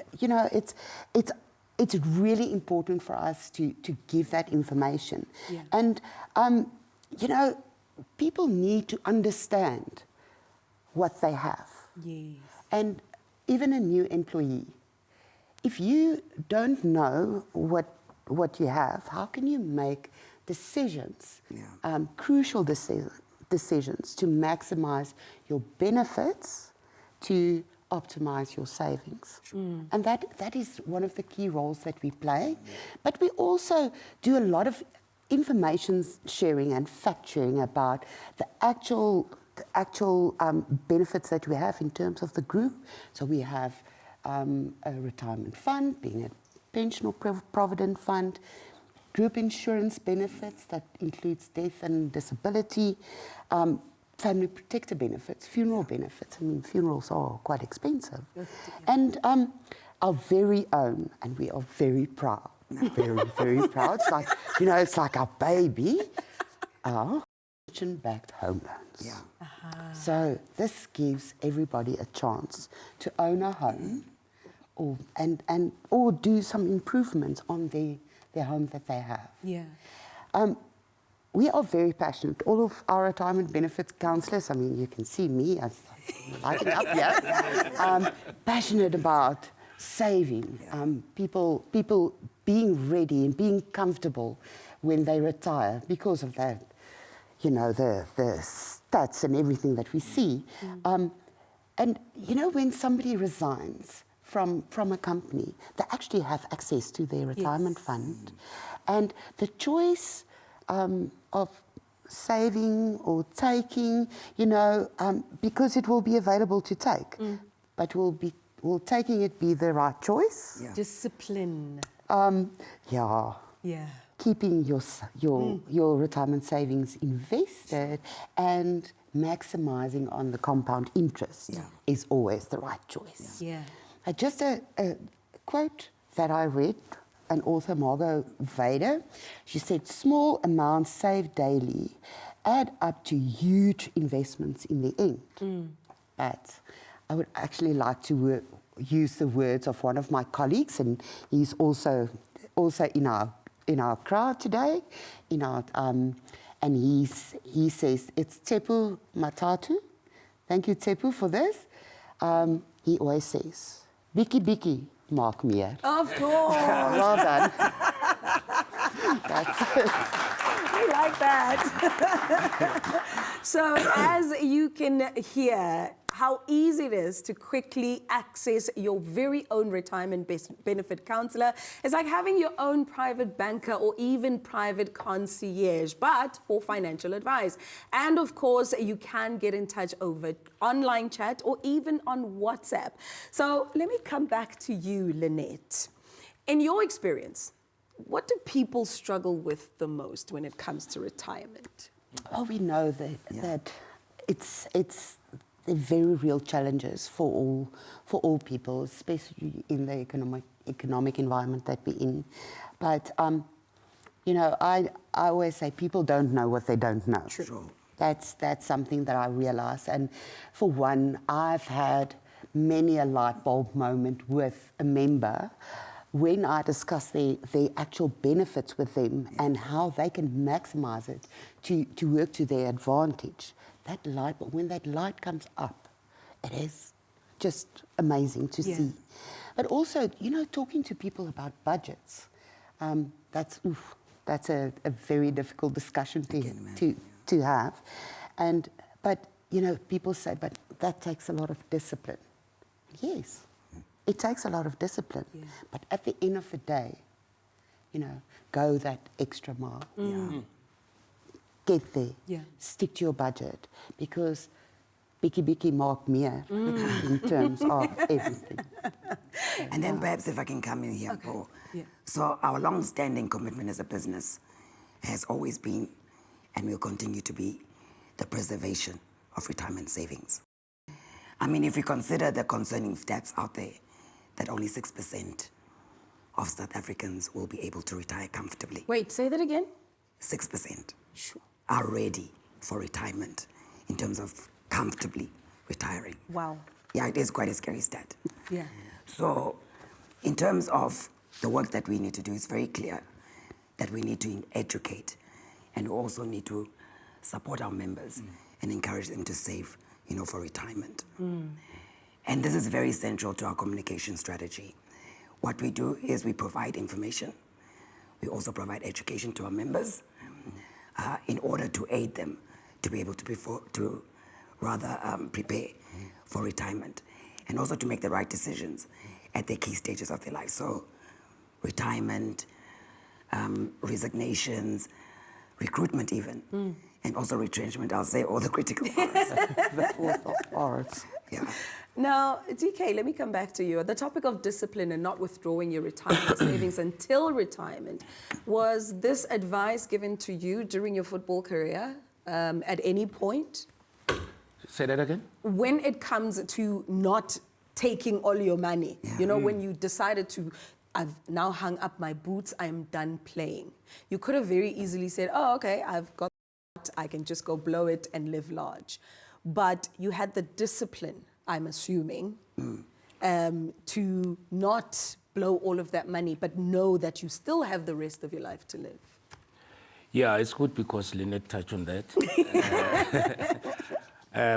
S5: it's really important for us to give that information. Yeah. And, people need to understand what they have.
S1: Yes.
S5: And even a new employee, if you don't know what you have, how can you make decisions, crucial decisions to maximize your benefits, to optimize your savings? And that is one of the key roles that we play. But we also do a lot of information sharing and fact sharing about the actual benefits that we have in terms of the group. So we have a retirement fund, being a pension or provident fund, group insurance benefits that includes death and disability, family protector benefits, funeral benefits. I mean, funerals are quite expensive. And our very own, and we are very proud, very, very proud. It's like, it's like our baby, our pension-backed home loans. Yeah. So this gives everybody a chance to own a home or do some improvements on their home that they have. Yeah. We are very passionate. All of our retirement benefits counsellors, I mean, you can see me, I'm lighting up here, passionate about saving, people being ready and being comfortable when they retire because of that, the stats and everything that we see. And, when somebody resigns from a company, they actually have access to their retirement fund. And the choice of saving or taking, because it will be available to take, but will taking it be the right choice?
S1: Yeah. Discipline.
S5: Yeah. Keeping your retirement savings invested and maximizing on the compound interest is always the right choice. Yeah. Just a quote that I read, an author, Margot Vader, she said, "Small amounts saved daily add up to huge investments in the end." But I would actually like to use the words of one of my colleagues, and he's also in our crowd today, and he says, it's Tepu Matatu. Thank you, Tepu, for this. He always says, "Biki biki, mark me here."
S1: Of course.
S5: Well done. That's it.
S1: We like that. So as you can hear, how easy it is to quickly access your very own retirement benefit counselor. It's like having your own private banker or even private concierge, but for financial advice. And of course, you can get in touch over online chat or even on WhatsApp. So let me come back to you, Lynette. In your experience, what do people struggle with the most when it comes to retirement?
S5: Well, we know that it's they're very real challenges for all people, especially in the economic environment that we're in. But you know, I always say people don't know what they don't know.
S6: Sure.
S5: That's something that I realize. And for one, I've had many a light bulb moment with a member when I discuss the actual benefits with them and how they can maximize it to work to their advantage. That light, but when that light comes up, it is just amazing to see. But also, you know, talking to people about budgets, that's a very difficult discussion to have. But you know, people say, but that takes a lot of discipline. Yes. It takes a lot of discipline, but at the end of the day, you know, go that extra mile. Get there, stick to your budget, because Biki maak meer in terms of everything.
S6: And then perhaps if I can come in here, Mpho. So our long-standing commitment as a business has always been, and will continue to be, the preservation of retirement savings. I mean, if we consider the concerning stats out there, that only 6% of South Africans will be able to retire comfortably.
S1: Wait, say that again?
S6: 6% are ready for retirement in terms of comfortably retiring.
S1: Wow.
S6: Yeah, it is quite a scary stat.
S1: Yeah.
S6: So in terms of the work that we need to do, it's very clear that we need to educate, and we also need to support our members and encourage them to save, you know, for retirement. And this is very central to our communication strategy. What we do is we provide information. We also provide education to our members in order to aid them to be able to prepare for retirement, and also to make the right decisions at the key stages of their life. So retirement, resignations, recruitment even, and also retrenchment. I'll say all the critical parts. Yeah.
S1: Now, DK, let me come back to you. The topic of discipline and not withdrawing your retirement savings until retirement. Was this advice given to you during your football career at any point?
S4: Say that again?
S1: When it comes to not taking all your money, you know, when you decided to, I've now hung up my boots, I'm done playing. You could have very easily said, oh, okay, I've got that, I can just go blow it and live large. But you had the discipline, I'm assuming, to not blow all of that money, but know that you still have the rest of your life to live.
S4: Yeah, it's good because Lynette touched on that.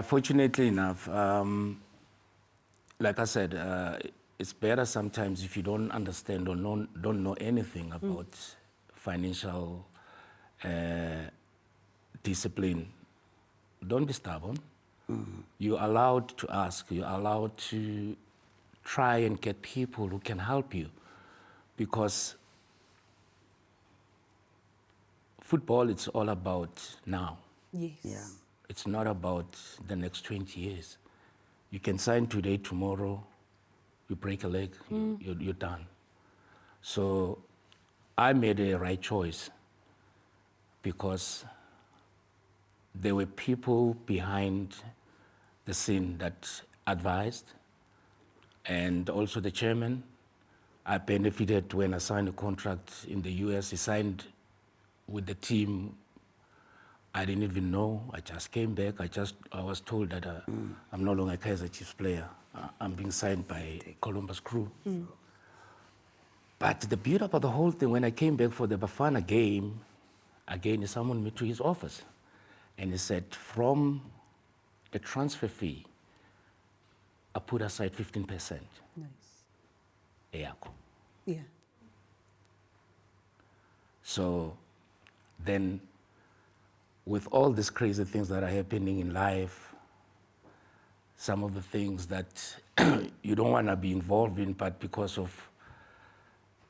S4: Fortunately enough, like I said, it's better sometimes if you don't understand or don't know anything about financial discipline. Don't be stubborn. You're allowed to ask. You're allowed to try and get people who can help you, because football, it's all about now.
S1: Yes.
S6: Yeah.
S4: It's not about the next 20 years. You can sign today, tomorrow, you break a leg, you're done. So I made a right choice because there were people behind the scene that advised, and also the chairman. I benefited when I signed a contract in the US. He signed with the team. I didn't even know. I just came back. I was told that I'm no longer a Kaizer Chiefs player. I'm being signed by Columbus Crew. But the beauty about the whole thing, when I came back for the Bafana game, again, he summoned me to his office. And he said, from the transfer fee, I put aside 15%.
S1: Nice.
S4: Eyakho.
S1: Yeah.
S4: So then, with all these crazy things that are happening in life, some of the things that you don't want to be involved in, but because of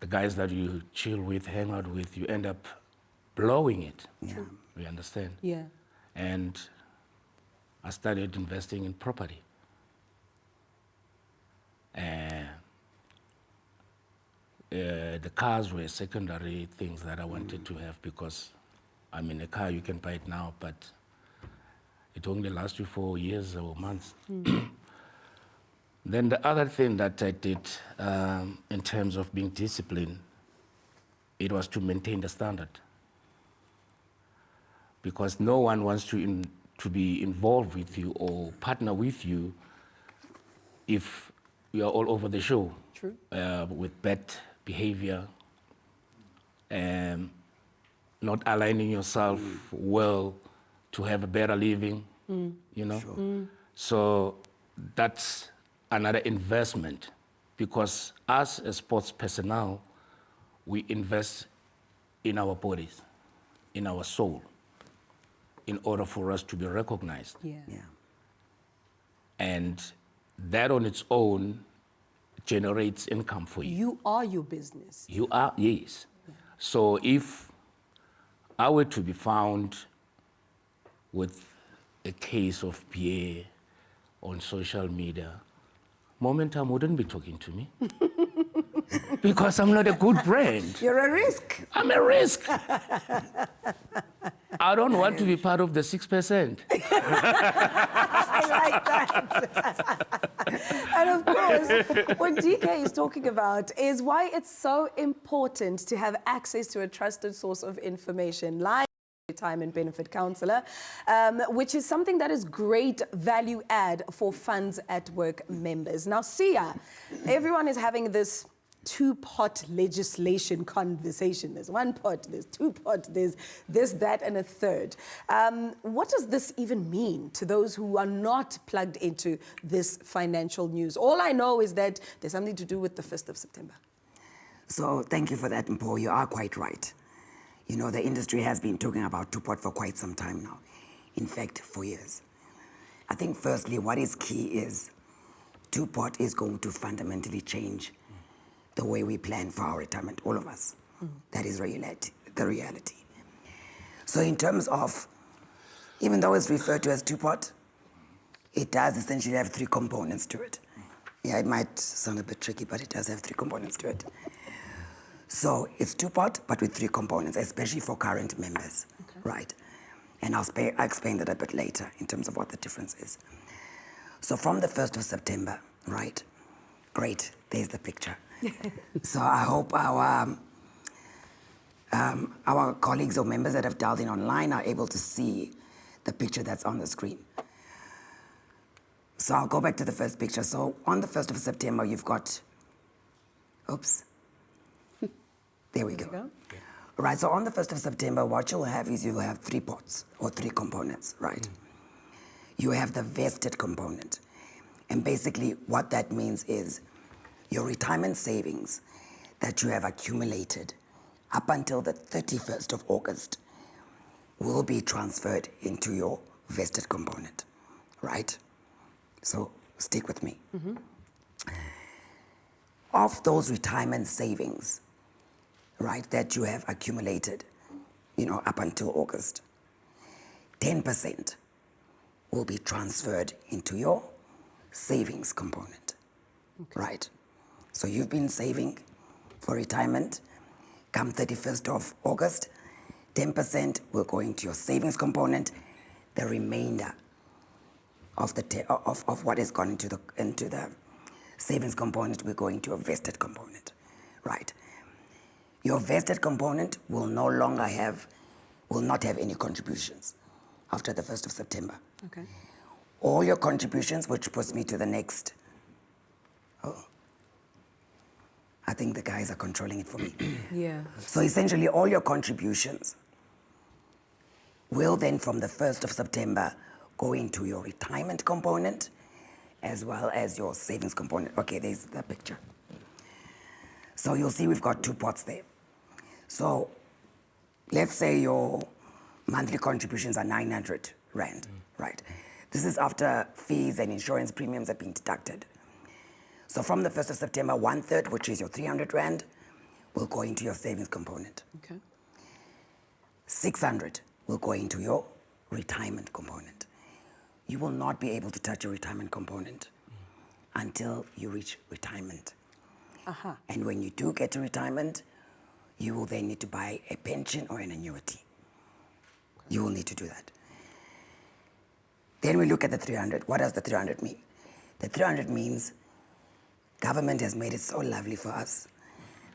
S4: the guys that you chill with, hang out with, you end up blowing it.
S6: Yeah.
S4: You understand?
S1: Yeah.
S4: And I started investing in property. The cars were secondary things that I wanted to have because, I mean, a car, you can buy it now, but it only lasts you for years or months. Then the other thing that I did in terms of being disciplined, it was to maintain the standard. Because no one wants to be involved with you or partner with you if you are all over the show.
S1: True.
S4: With bad behavior, not aligning yourself well to have a better living, you know?
S6: Sure.
S4: So that's another investment, because us as sports personnel, we invest in our bodies, in our soul, in order for us to be recognized.
S1: Yeah.
S6: Yeah.
S4: And that on its own generates income for you.
S1: You are your business.
S4: You are, yes. So if I were to be found with a case of Pierre on social media, Momentum wouldn't be talking to me. Because I'm not a good brand.
S1: You're a risk.
S4: I'm a risk. I don't want to be part of the 6%.
S1: I like that. And of course, what DK is talking about is why it's so important to have access to a trusted source of information like retirement benefit counselor, which is something that is great value add for funds at work members. Now, Sia, everyone is having this two-pot legislation conversation. There's one pot, there's two pot, there's this, that, and a third. What does this even mean to those who are not plugged into this financial news? All I know is that there's something to do with the 1st of September.
S6: So thank you for that, Mpho. You are quite right. You know, the industry has been talking about two-pot for quite some time now. In fact, for years. I think firstly, what is key is two-pot is going to fundamentally change the way we plan for our retirement, all of us. That is the reality. So in terms of, even though it's referred to as two-pot, it does essentially have three components to it. Yeah, it might sound a bit tricky, but it does have three components to it. So it's two-pot, but with three components, especially for current members, right? And I'll explain that a bit later in terms of what the difference is. So from the 1st of September, right? Great, there's the picture. So I hope our colleagues or members that have dialed in online are able to see the picture that's on the screen. So I'll go back to the first picture. So on the 1st of September, you've got, oops, there we go. All right, so on the 1st of September, what you'll have is you'll have three pots or three components, right? You have the vested component. And basically what that means is your retirement savings that you have accumulated up until the 31st of August will be transferred into your vested component, right? So stick with me. Of those retirement savings, right, that you have accumulated, you know, up until August, 10% will be transferred into your savings component, right? So you've been saving for retirement. Come 31st of August, 10% will go into your savings component. The remainder of what has gone into the savings component will go into a vested component, right? Your vested component will not have any contributions after the 1st of September.
S1: Okay.
S6: All your contributions, which puts me to the next, I think the guys are controlling it for me.
S1: Yeah.
S6: So essentially all your contributions will then from the 1st of September go into your retirement component as well as your savings component. Okay, there's the picture. So you'll see we've got two pots there. So let's say your monthly contributions are 900 Rand, right? This is after fees and insurance premiums have been deducted. So from the 1st of September, 1/3, which is your 300 Rand, will go into your savings component.
S1: Okay.
S6: 600 will go into your retirement component. You will not be able to touch your retirement component until you reach retirement. And when you do get to retirement, you will then need to buy a pension or an annuity. You will need to do that. Then we look at the 300. What does the 300 mean? The 300 means government has made it so lovely for us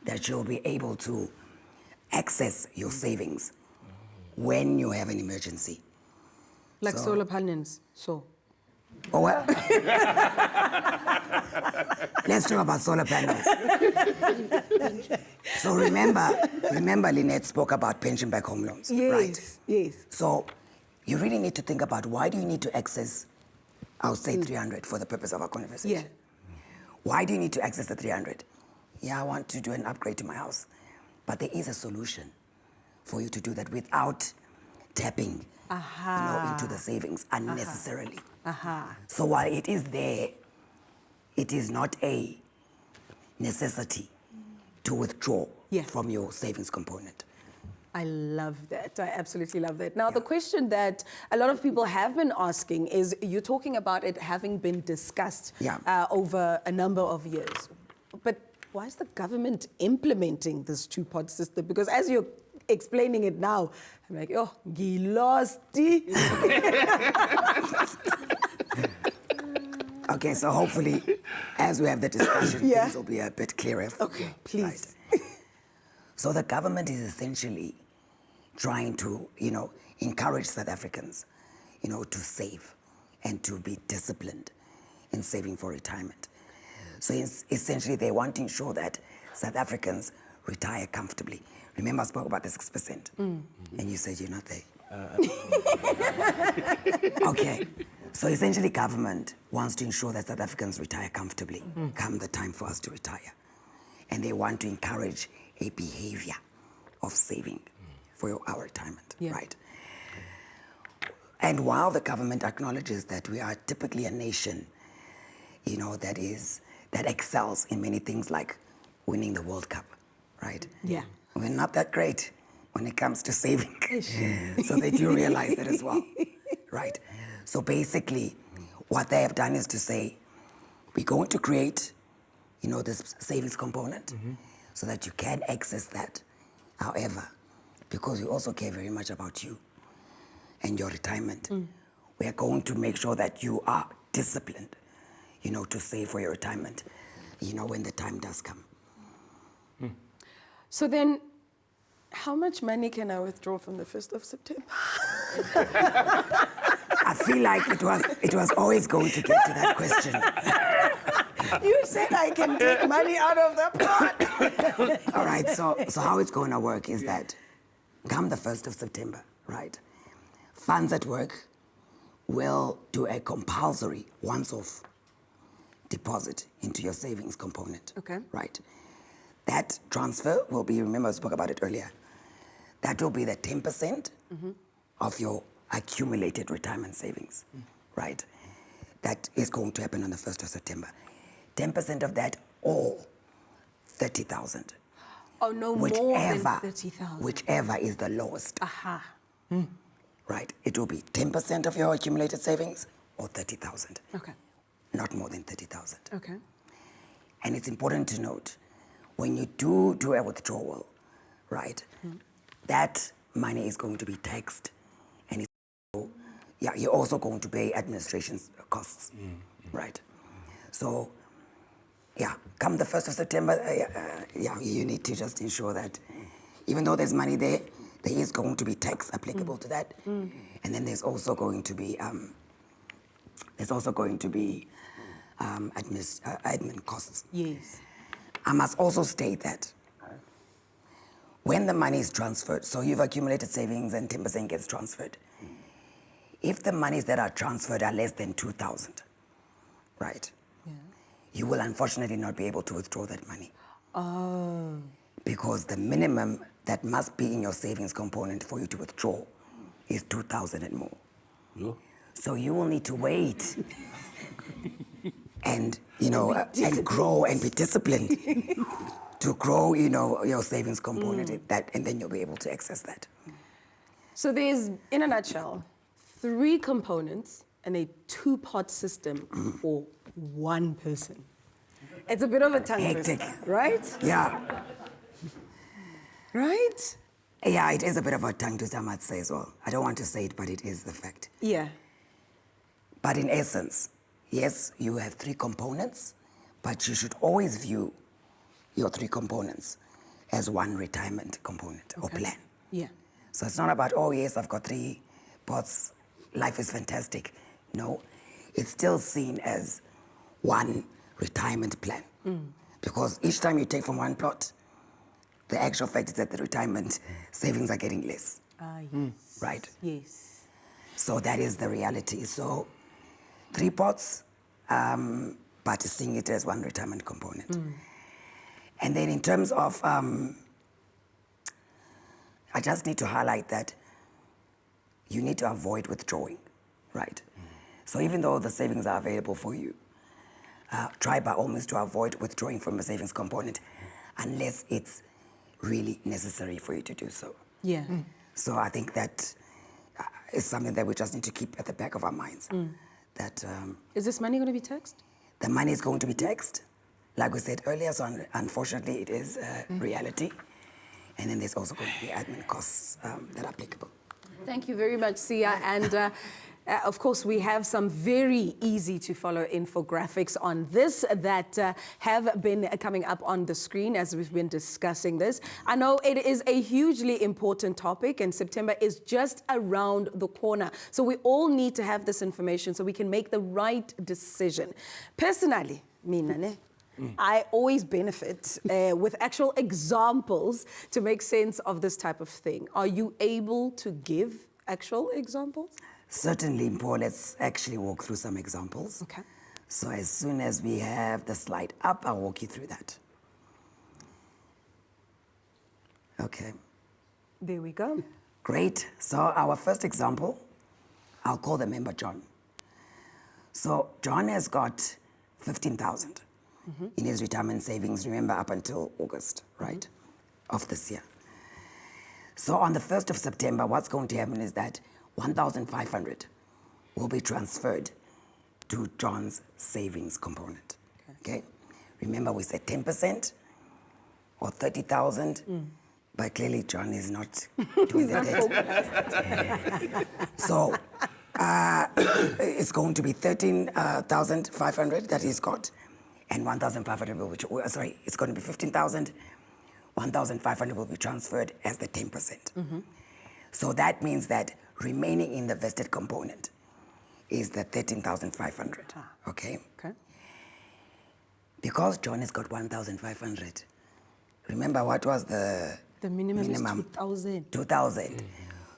S6: that you'll be able to access your savings when you have an emergency.
S1: Like solar panels. So.
S6: Oh, well. Let's talk about solar panels. So remember Lynette spoke about pension back home loans,
S1: Yes,
S6: right?
S1: yes.
S6: So you really need to think about why do you need to access, I'll say 300 for the purpose of our conversation.
S1: Yeah.
S6: Why do you need to access the 300? Yeah, I want to do an upgrade to my house. But there is a solution for you to do that without tapping into the savings unnecessarily. So while it is there, it is not a necessity to withdraw from your savings component.
S1: I love that. I absolutely love that. Now, the question that a lot of people have been asking is, you're talking about it having been discussed over a number of years. But why is the government implementing this two-pot system? Because as you're explaining it now, I'm like, oh, lost.
S6: Okay, so hopefully, as we have the discussion, things will be a bit clearer.
S1: Okay, please.
S6: Right. So the government is essentially trying to, encourage South Africans, to save and to be disciplined in saving for retirement. So essentially, they want to ensure that South Africans retire comfortably. Remember, I spoke about the 6%, and you said you're not there. Okay, so essentially, government wants to ensure that South Africans retire comfortably come the time for us to retire. And they want to encourage a behavior of saving for our retirement, right? And while the government acknowledges that we are typically a nation, that excels in many things like winning the World Cup, right?
S1: Yeah.
S6: We're not that great when it comes to saving. So they do realize that as well, right? So basically, what they have done is to say, we're going to create, this savings component so that you can access that. However, because we also care very much about you and your retirement, we are going to make sure that you are disciplined, to save for your retirement, when the time does come.
S1: So then, how much money can I withdraw from the 1st of September?
S6: I feel like it was always going to get to that question.
S1: You said I can take money out of the pot.
S6: All right, so how it's going to work is that come the 1st of September, right, Funds at Work will do a compulsory once-off deposit into your savings component.
S1: Okay.
S6: Right. That transfer will be, remember I spoke about it earlier, that will be the 10% of your accumulated retirement savings, right? That is going to happen on the 1st of September. 10% of that, or 30,000.
S1: Oh, no more than 30,000.
S6: Whichever is the lowest. Right, it will be 10% of your accumulated savings or 30,000.
S1: Okay.
S6: Not more than 30,000.
S1: Okay.
S6: And it's important to note, when you do a withdrawal, right, that money is going to be taxed, and you're also going to pay administration costs, right? So, come the 1st of September, you need to just ensure that even though there's money there, there is going to be tax applicable to that, and then there's also going to be admin costs.
S1: Yes.
S6: I must also state that when the money is transferred, so you've accumulated savings and 10% gets transferred. If the monies that are transferred are less than 2,000, right, you will unfortunately not be able to withdraw that money.
S1: Oh.
S6: Because the minimum that must be in your savings component for you to withdraw is 2,000 and more. So you will need to wait and, and grow and be disciplined to grow, your savings component, and then you'll be able to access that.
S1: So there's, in a nutshell, 3 components and a 2-pot system for one person. It's a bit of a tongue
S6: Hectic.
S1: twister, right?
S6: Yeah.
S1: Right?
S6: Yeah, it is a bit of a tongue twister, I might say as well. I don't want to say it, but it is the fact.
S1: Yeah.
S6: But in essence, yes, you have 3 components, but you should always view your 3 components as one retirement component or plan.
S1: Yeah.
S6: So it's not about, oh yes, I've got 3 pots, life is fantastic. No, it's still seen as one retirement plan. Because each time you take from one plot, the actual fact is that the retirement savings are getting less.
S1: Yes.
S6: Right?
S1: Yes.
S6: So that is the reality. So 3 pots, but seeing it as one retirement component. And then in terms of, I just need to highlight that you need to avoid withdrawing, right? So even though the savings are available for you, try by all means to avoid withdrawing from a savings component unless it's really necessary for you to do so.
S1: Yeah.
S6: So I think that is something that we just need to keep at the back of our minds. That
S1: Is this money going to be taxed?
S6: the money is going to be taxed, like we said earlier, so unfortunately it is reality. And then there's also going to be admin costs that are applicable.
S1: Thank you very much, Sia. And of course, we have some very easy to follow infographics on this that have been coming up on the screen as we've been discussing this. I know it is a hugely important topic and September is just around the corner. So we all need to have this information so we can make the right decision. Personally, Mina, I always benefit with actual examples to make sense of this type of thing. Are you able to give actual examples?
S6: Certainly, Mpho, let's actually walk through some examples.
S1: Okay.
S6: So as soon as we have the slide up, I'll walk you through that. Okay.
S1: There we go.
S6: Great. So our first example, I'll call the member John. So John has got 15,000 in his retirement savings, remember, up until August, right, of this year. So on the 1st of September, what's going to happen is that 1,500 will be transferred to John's savings component. Okay? Remember, we said 10% or 30,000, but clearly John is not doing that. So it's going to be 13,500 that he's got, and 1,500 will be, sorry, it's going to be 15,000. 1,500 will be transferred as the 10%. So that means that remaining in the vested component is the 13,500. Okay?
S1: Okay.
S6: Because John has got 1,500, remember what was the
S1: minimum is 2,000.
S6: 2,000.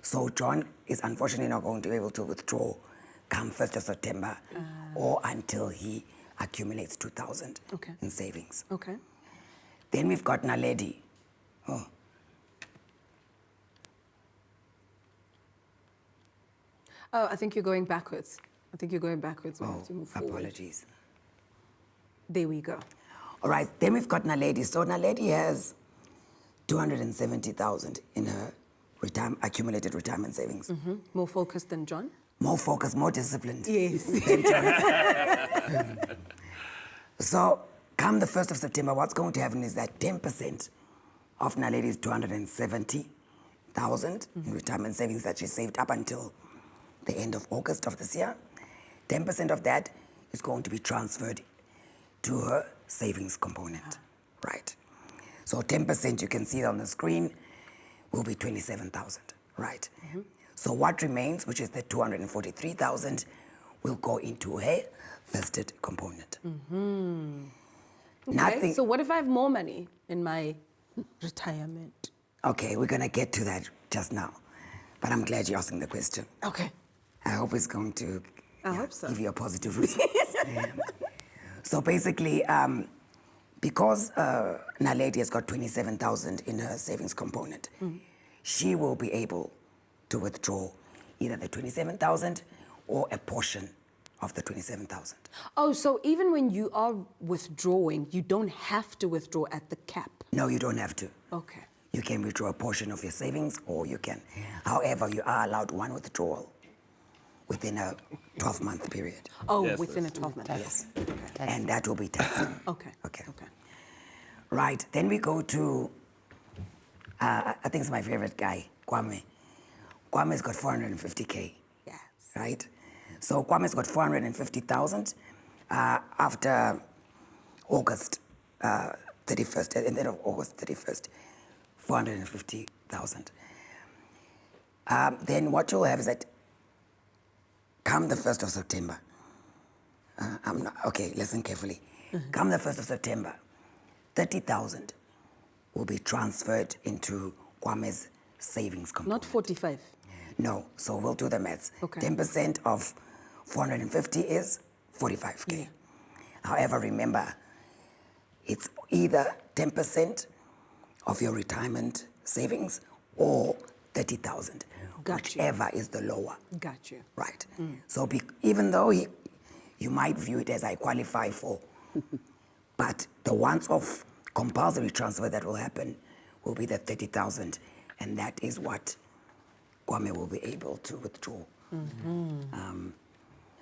S6: So John is unfortunately not going to be able to withdraw come 1st of September or until he accumulates 2,000 in savings.
S1: Okay.
S6: Then we've got Naledi. Oh.
S1: Oh, I think you're going backwards. I think you're going backwards. We have to move forward.
S6: Apologies.
S1: There we go.
S6: All right, then we've got Naledi. So Naledi has 270,000 in her accumulated retirement savings.
S1: More focused than John?
S6: More focused, more disciplined.
S1: Yes.
S6: Than John. So come the 1st of September, what's going to happen is that 10% of Naledi's 270,000 in retirement savings that she saved up until the end of August of this year, 10% of that is going to be transferred to her savings component, right? So 10%, you can see it on the screen, will be 27,000, right? So what remains, which is the 243,000, will go into her vested component.
S1: Okay, so what if I have more money in my retirement?
S6: Okay, we're going to get to that just now. But I'm glad you're asking the question.
S1: Okay.
S6: I hope it's going to
S1: hope so.
S6: give you a positive response. So basically, because Naledi has got 27,000 in her savings component, she will be able to withdraw either the 27,000 or a portion of the 27,000.
S1: Oh, so even when you are withdrawing, you don't have to withdraw at the cap?
S6: No, you don't have to.
S1: Okay.
S6: You can withdraw a portion of your savings, or you can. However, you are allowed one withdrawal within a 12-month period.
S1: Oh,
S4: Yes,
S1: within a 12-month.
S6: Yes. And that will be taxed.
S1: Okay.
S6: Okay.
S1: Okay.
S6: Right. Then we go to, I think it's my favorite guy, Kwame. Kwame's got 450K.
S1: Yes.
S6: Right? So Kwame's got 450,000 after August 31st, at the end of August 31st, 450,000. Then what you'll have is that come the 1st of September, okay, listen carefully. Come the 1st of September, 30,000 will be transferred into Kwame's savings component.
S1: Not 45.
S6: No, so we'll do the maths.
S1: Okay.
S6: 10% of 450 is 45K. However, remember, it's either 10% of your retirement savings or 30,000,
S1: Got you.
S6: whichever is the lower.
S1: Got you.
S6: Right. So even though you might view it as I qualify for, but the once-off compulsory transfer that will happen will be the 30,000, and that is what Kwame will be able to withdraw.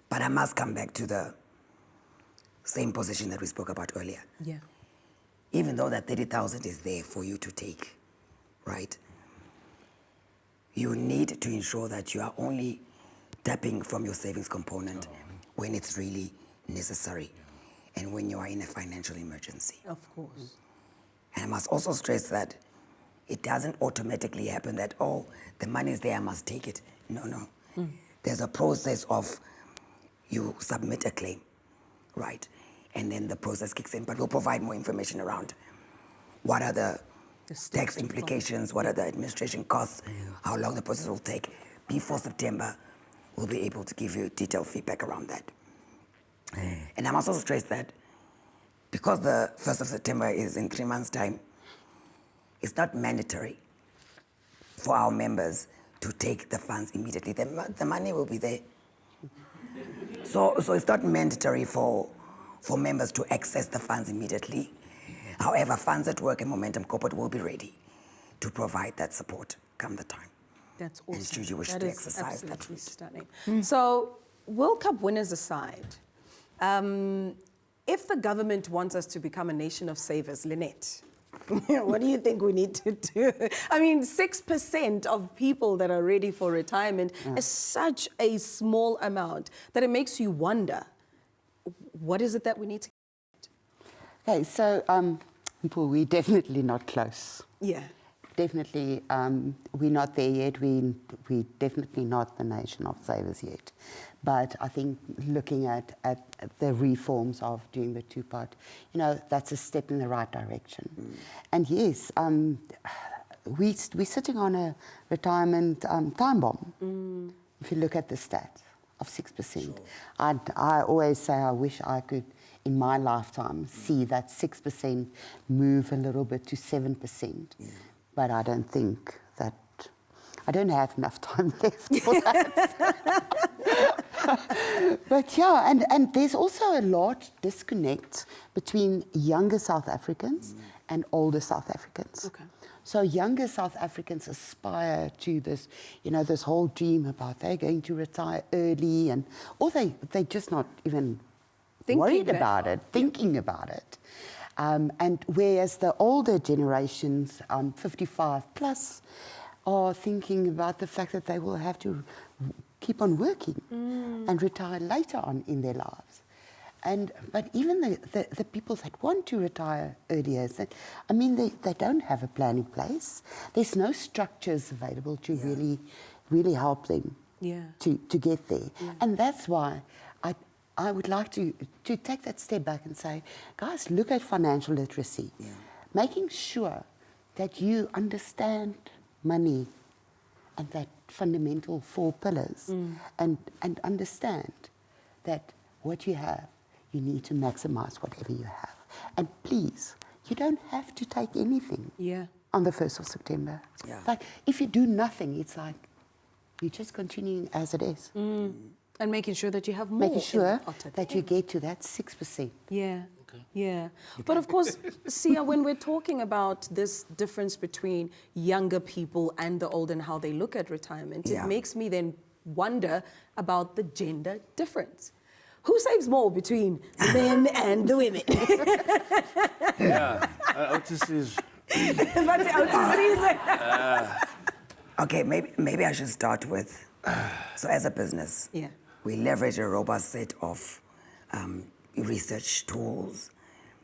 S6: But I must come back to the same position that we spoke about earlier.
S1: Yeah.
S6: Even though that 30,000 is there for you to take, right? You need to ensure that you are only tapping from your savings component when it's really necessary and when you are in a financial emergency.
S1: Of course.
S6: And I must also stress that it doesn't automatically happen that, oh, the money is there, I must take it. No, no. There's a process of you submit a claim, right? And then the process kicks in. But we'll provide more information around what are the tax implications, what are the administration costs, how long the process will take. Before September, we'll be able to give you detailed feedback around that. And I must also stress that because the 1st of September is in 3 months' time, it's not mandatory for our members to take the funds immediately. The money will be there. So it's not mandatory for members to access the funds immediately. However, Funds at Work and Momentum Corporate will be ready to provide that support come the time.
S1: That's awesome.
S6: And should you wish
S1: That
S6: to
S1: is
S6: exercise that
S1: absolutely
S6: route.
S1: stunning. So, World Cup winners aside, if the government wants us to become a nation of savers, Lynette, what do you think we need to do? I mean, 6% of people that are ready for retirement is such a small amount that it makes you wonder, what is it that we need to get?
S5: Okay, so Mpho, we're definitely not close.
S1: Yeah.
S5: Definitely, we're not there yet. We're definitely not the nation of savers yet. But I think looking at the reforms of doing the two-part, you know, that's a step in the right direction. And yes, we're sitting on a retirement time bomb. If you look at the stats of 6%. I always say I wish I could, in my lifetime, see that 6% move a little bit to 7%. But I don't think that, I don't have enough time left for that. But yeah, and there's also a large disconnect between younger South Africans and older South Africans.
S1: Okay.
S5: So younger South Africans aspire to this, you know, this whole dream about they're going to retire early, or they're just not even worried about it, thinking about it. And whereas the older generations, 55 plus, are thinking about the fact that they will have to keep on working and retire later on in their lives. But even the people that want to retire earlier, I mean, they don't have a plan in place. There's no structures available to really help them to get there. And that's why I would like to take that step back and say, guys, look at financial literacy. Making sure that you understand money and that fundamental 4 pillars and understand that what you have, you need to maximize whatever you have. And please, you don't have to take anything on the 1st of September. Like, if you do nothing, it's like you're just continuing as it is.
S1: And making sure that you have more.
S5: making sure
S1: in the pot.
S5: that you get to that 6%.
S1: Yeah. Yeah. But of course, Sia, when we're talking about this difference between younger people and the old and how they look at retirement,
S6: Yeah.
S1: it makes me then wonder about the gender difference. Who saves more between the men and the women?
S4: Yeah, Otis is.
S1: But
S6: Okay, maybe I should start with, so as a business,
S1: yeah.
S6: we leverage a robust set of research tools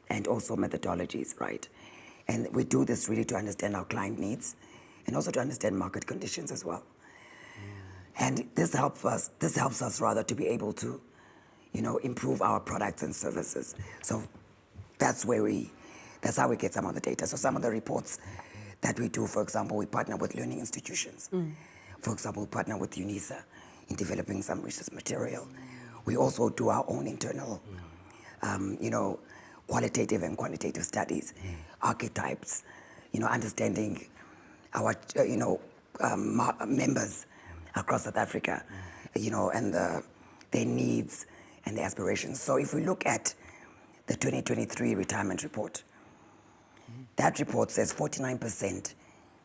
S6: and also methodologies, right? And we do this really to understand our client needs and also to understand market conditions as well. And this helps us rather to be able to, improve our products and services. So that's how we get some of the data. So some of the reports that we do, for example, we partner with learning institutions. For example, we partner with UNISA in developing some research material. We also do our own internal, qualitative and quantitative studies, archetypes, understanding our, members across South Africa, and their needs and their aspirations. So if we look at the 2023 retirement report, that report says 49%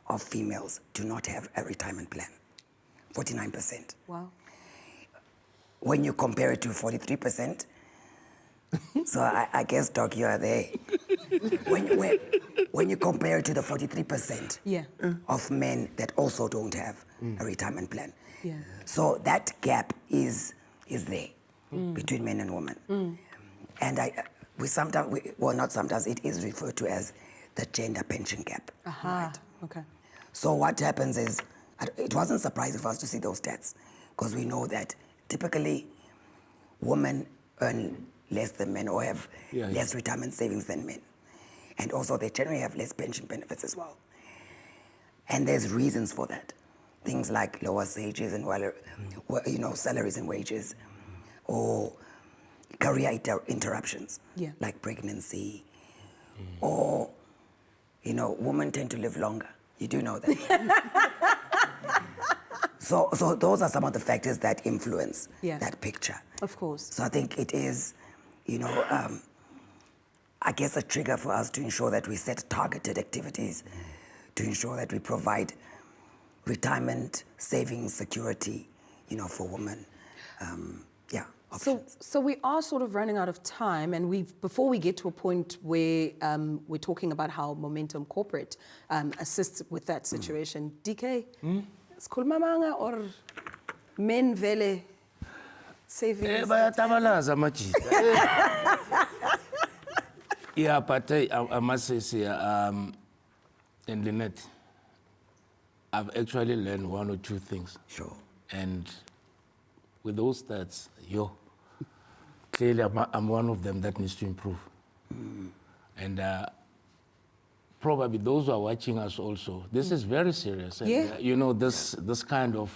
S6: of females do not have a retirement plan. 49%.
S1: Wow.
S6: When you compare it to 43%, so I guess, Doc, you are there. When you compare it to the 43%
S1: Yeah.
S6: of men that also don't have a retirement plan.
S1: Yeah.
S6: So that gap is there between men and women. And not sometimes, it is referred to as the gender pension gap.
S1: Aha. Okay.
S6: So what happens is, it wasn't surprising for us to see those stats, because we know that typically women earn less than men or have less retirement savings than men. And also they generally have less pension benefits as well. And there's reasons for that. Things like lower wages and salaries and wages, or career interruptions, like pregnancy, or women tend to live longer. You do know that. So those are some of the factors that influence that picture.
S1: Of course.
S6: So I think it is, I guess, a trigger for us to ensure that we set targeted activities to ensure that we provide retirement savings security, for women. Options.
S1: So we are sort of running out of time, and before we get to a point where we're talking about how Momentum Corporate assists with that situation. DK, sikhuluma manga or men vele savings?
S4: Bayatabalaza amajita. Yeah, but I must say, and Lynette, I've actually learned one or two things.
S6: Sure.
S4: And with those stats, clearly I'm one of them that needs to improve. And probably those who are watching us also, this is very serious. And, this kind of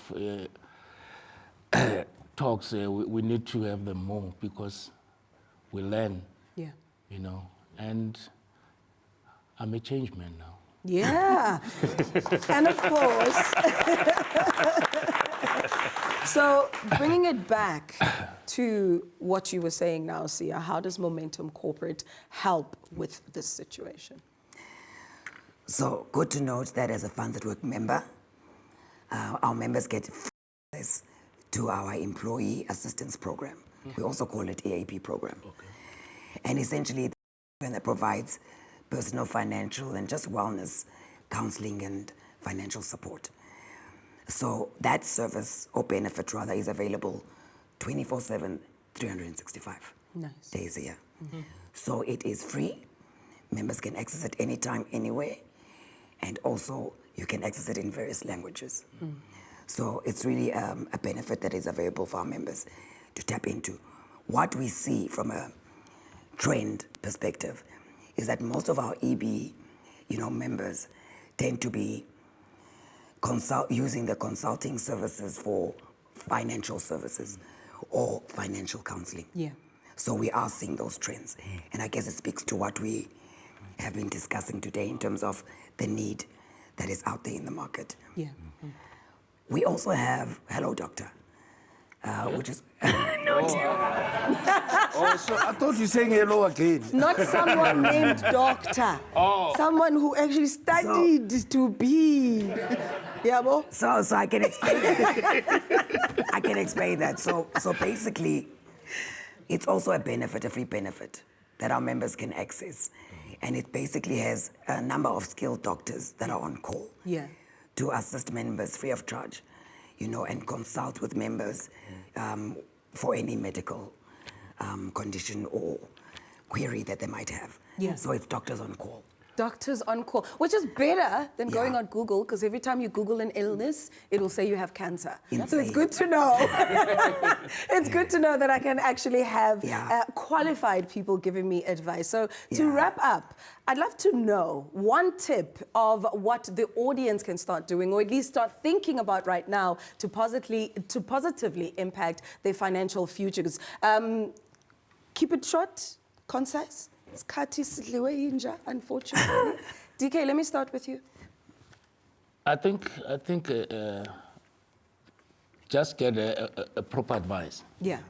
S4: talks, we need to have them more, because we learn, and I'm a changed man now.
S1: Yeah, and of course. So bringing it back to what you were saying now, Sia, how does Momentum Corporate help with this situation?
S6: So good to note that as a Funds at Work member, our members get access to our Employee Assistance Program. We also call it EAP program. Okay. And essentially, the program that provides personal, financial, and just wellness counseling and financial support. So that service, or benefit rather, is available 24/7, 365 days a year. So it is free. Members can access it anytime, anywhere. And also, you can access it in various languages. So it's really a benefit that is available for our members to tap into. What we see from a trend perspective is that most of our EB, members tend to be using the consulting services for financial services or financial counseling.
S1: Yeah.
S6: So we are seeing those trends. And I guess it speaks to what we have been discussing today in terms of the need that is out there in the market.
S1: Yeah.
S6: We also have Hello Doctor, which is
S7: Oh, so I thought you were saying hello again.
S1: Not someone named doctor. Someone who actually studied to be. Yabo?
S6: so I can explain that. I can explain that. So basically, it's also a benefit, a free benefit that our members can access. And it basically has a number of skilled doctors that are on call to assist members free of charge, you know, and consult with members for any medical condition or query that they might have. So it's doctors on call.
S1: Doctors on call, which is better than going on Google, because every time you Google an illness, it'll say you have cancer. So it's good to know. It's good to know that I can actually have qualified people giving me advice. So to wrap up, I'd love to know one tip of what the audience can start doing, or at least start thinking about right now to positively impact their financial futures. Keep it short, concise. Unfortunately. DK, let me start with you.
S4: I think just get a proper advice.
S1: Yeah.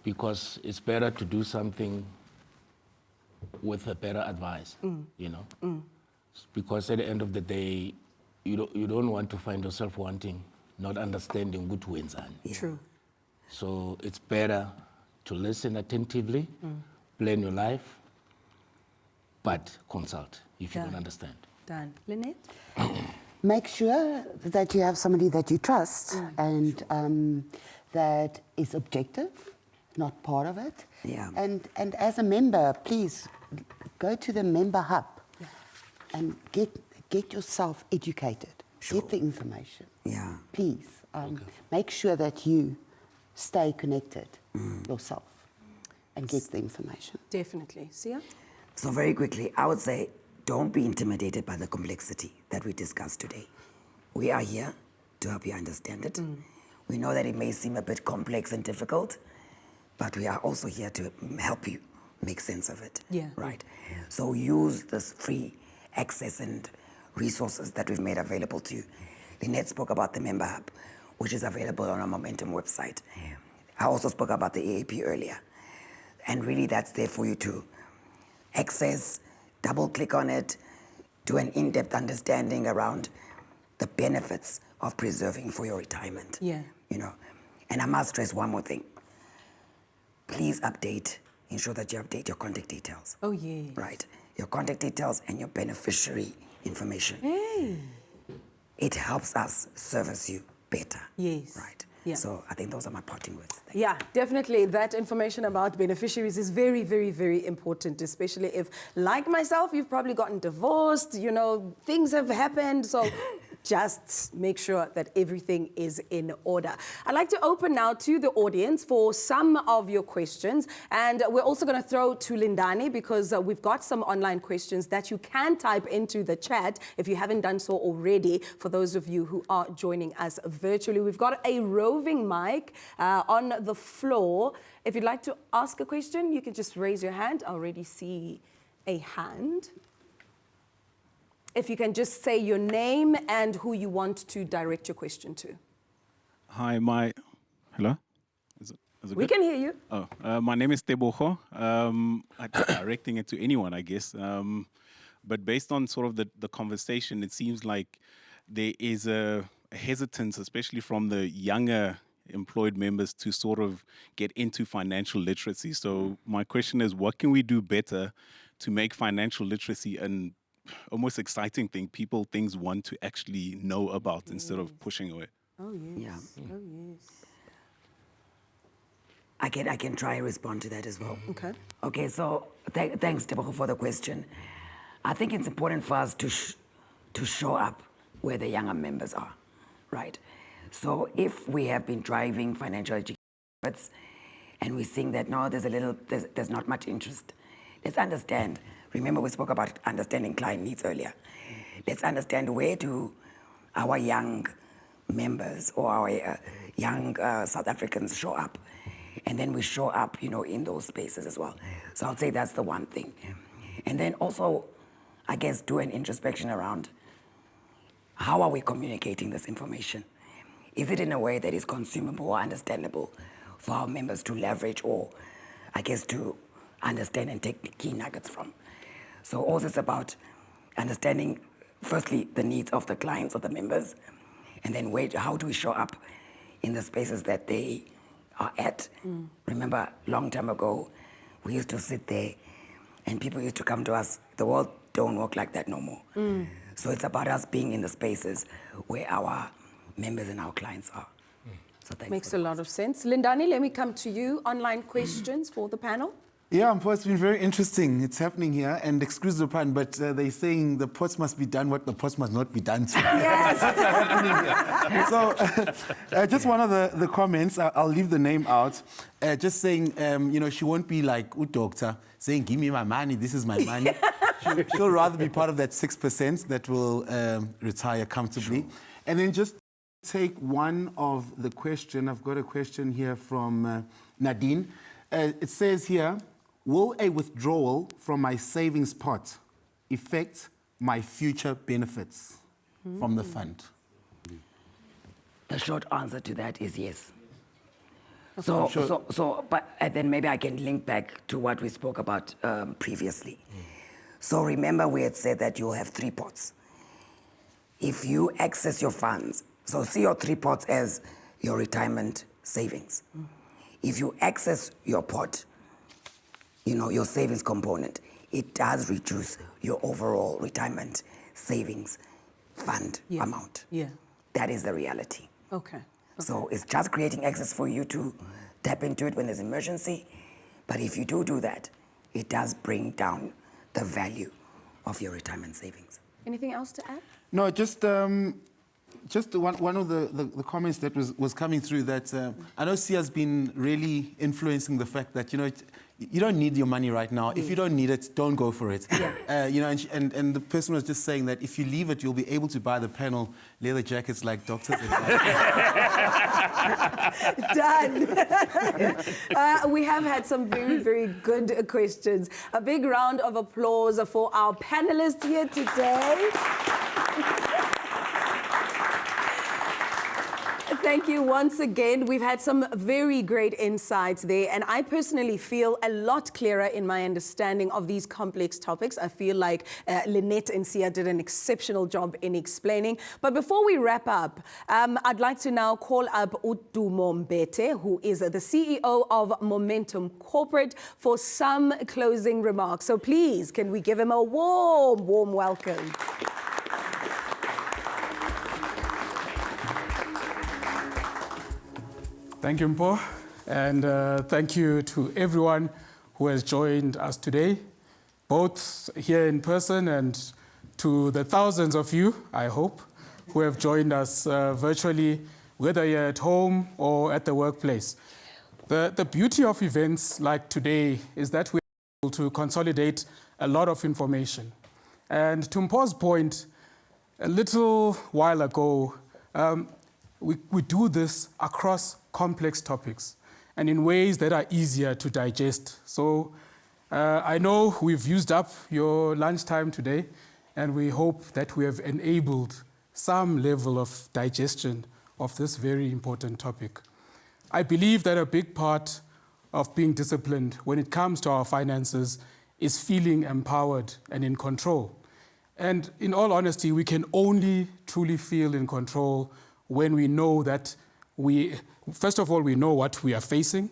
S4: Because it's better to do something with a better advice, you know. Because at the end of the day, you don't want to find yourself wanting, not understanding good wenzani.
S1: True.
S4: So it's better to listen attentively, plan your life, but consult if you don't understand.
S1: Done. Lynette?
S5: Make sure that you have somebody that you trust and that is objective, not part of it.
S6: Yeah.
S5: And as a member, please go to the member hub and get yourself educated. Get the information.
S6: Yeah.
S5: Please make sure that you stay connected yourself and get the information.
S1: Definitely. Sia?
S6: So very quickly, I would say, don't be intimidated by the complexity that we discussed today. We are here to help you understand it. We know that it may seem a bit complex and difficult, but we are also here to help you make sense of it.
S1: Yeah.
S6: Right? So use this free access and resources that we've made available to you. Lynette spoke about the member hub, which is available on our Momentum website. I also spoke about the EAP earlier. And really that's there for you to access, double click on it, do an in-depth understanding around the benefits of preserving for your retirement.
S1: Yeah.
S6: You know, and I must stress one more thing. Please ensure that you update your contact details.
S1: Oh, yes.
S6: Right, your contact details and your beneficiary information.
S1: Hey.
S6: It helps us service you better.
S1: Yes.
S6: Right.
S1: Yeah.
S6: So I think those are my parting words. Thank
S1: Yeah, definitely. That information about beneficiaries is very, very, very important, especially if, like myself, you've probably gotten divorced, you know, things have happened. So just make sure that everything is in order. I'd like to open now to the audience for some of your questions. And we're also going to throw to Lindani because we've got some online questions that you can type into the chat if you haven't done so already, for those of you who are joining us virtually. We've got a roving mic on the floor. If you'd like to ask a question, you can just raise your hand. I already see a hand. If you can just say your name and who you want to direct your question to.
S8: Hi, hello? Is it
S1: We
S8: good?
S1: can hear you.
S8: Oh, my name is Teboho. I'm directing it to anyone, I guess. But based on sort of the conversation, it seems like there is a hesitance, especially from the younger employed members, to sort of get into financial literacy. So my question is, what can we do better to make financial literacy an almost exciting thing, things want to actually know about instead of pushing away?
S1: Oh, yes.
S6: Yeah.
S1: Oh, yes.
S6: I can try and respond to that as well.
S1: Okay.
S6: Okay, so thanks, Tebogo, for the question. I think it's important for us to show up where the younger members are, right? So if we have been driving financial education efforts and we're seeing that, no, there's not much interest, let's understand. Remember, we spoke about understanding client needs earlier. Let's understand where do our young members or our young South Africans show up. And then we show up, you know, in those spaces as well. So I'd say that's the one thing. And then also, I guess, do an introspection around how are we communicating this information? is it in a way that is consumable or understandable for our members to leverage or, I guess, to understand and take the key nuggets from? So also it's about understanding, firstly, the needs of the clients or the members, and then how do we show up in the spaces that they are at. Remember, long time ago, we used to sit there and people used to come to us. The world don't work like that no more. So it's about us being in the spaces where our members and our clients are. So thanks.
S1: Makes a lot of sense. Lindani, let me come to you. Online questions for the panel.
S2: Yeah, Mpho, it's been very interesting. It's happening here, and excuse the pun, but they're saying the pots must be done what the pots must not be done to.
S1: Yes.
S2: That's what's happening here. So, just one of the comments, I'll leave the name out, just saying, you know, she won't be like a doctor, saying, give me my money, this is my money. She'll rather be part of that 6% that will retire comfortably. And then just take one of the question. I've got a question here from Nadine. It says here, will a withdrawal from my savings pot affect my future benefits from the fund?
S6: The short answer to that is yes. But then maybe I can link back to what we spoke about previously. So remember we had said that you'll have 3 pots. If you access your funds, so see your 3 pots as your retirement savings. If you access your pot, you know, your savings component, it does reduce your overall retirement savings fund amount.
S1: Yeah.
S6: That is the reality.
S1: Okay.
S6: So it's just creating access for you to tap into it when there's emergency. But if you do that, it does bring down the value of your retirement savings.
S1: Anything else to add?
S2: No, just one of the comments that was coming through that I know Sia's been really influencing the fact that, you know, you don't need your money right now. If you don't need it, don't go for it. You know, and the person was just saying that if you leave it, you'll be able to buy the panel leather jackets like doctors.
S1: Done. We have had some very, very good questions. A big round of applause for our panelists here today. Thank you once again. We've had some very great insights there, and I personally feel a lot clearer in my understanding of these complex topics. I feel like Lynette and Sia did an exceptional job in explaining. But before we wrap up, I'd like to now call up Dumo Mbethe, who is the CEO of Momentum Corporate, for some closing remarks. So please, can we give him a warm, warm welcome?
S9: Thank you, Mpho, and thank you to everyone who has joined us today, both here in person and to the thousands of you, I hope, who have joined us virtually, whether you're at home or at the workplace. The beauty of events like today is that we're able to consolidate a lot of information. And to Mpho's point, a little while ago, we do this across complex topics and in ways that are easier to digest. So I know we've used up your lunchtime today, and we hope that we have enabled some level of digestion of this very important topic. I believe that a big part of being disciplined when it comes to our finances is feeling empowered and in control. And in all honesty, we can only truly feel in control when we know that first of all, we know what we are facing,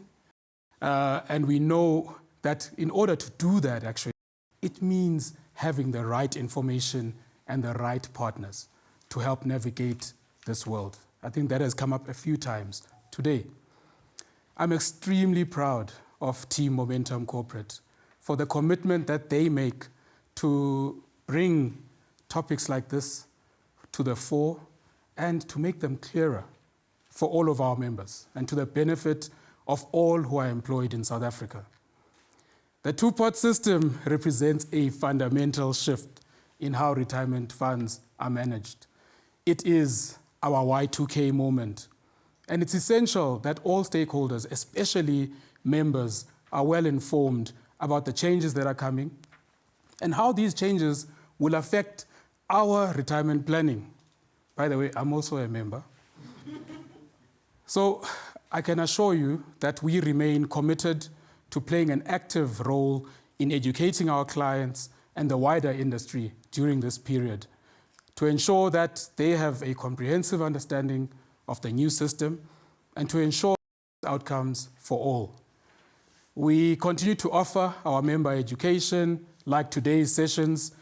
S9: and we know that in order to do that, actually, it means having the right information and the right partners to help navigate this world. I think that has come up a few times today. I'm extremely proud of Team Momentum Corporate for the commitment that they make to bring topics like this to the fore and to make them clearer for all of our members and to the benefit of all who are employed in South Africa. The two-pot system represents a fundamental shift in how retirement funds are managed. It is our Y2K moment, and it's essential that all stakeholders, especially members, are well informed about the changes that are coming and how these changes will affect our retirement planning. By the way, I'm also a member. So I can assure you that we remain committed to playing an active role in educating our clients and the wider industry during this period to ensure that they have a comprehensive understanding of the new system and to ensure outcomes for all. We continue to offer our member education, like today's sessions,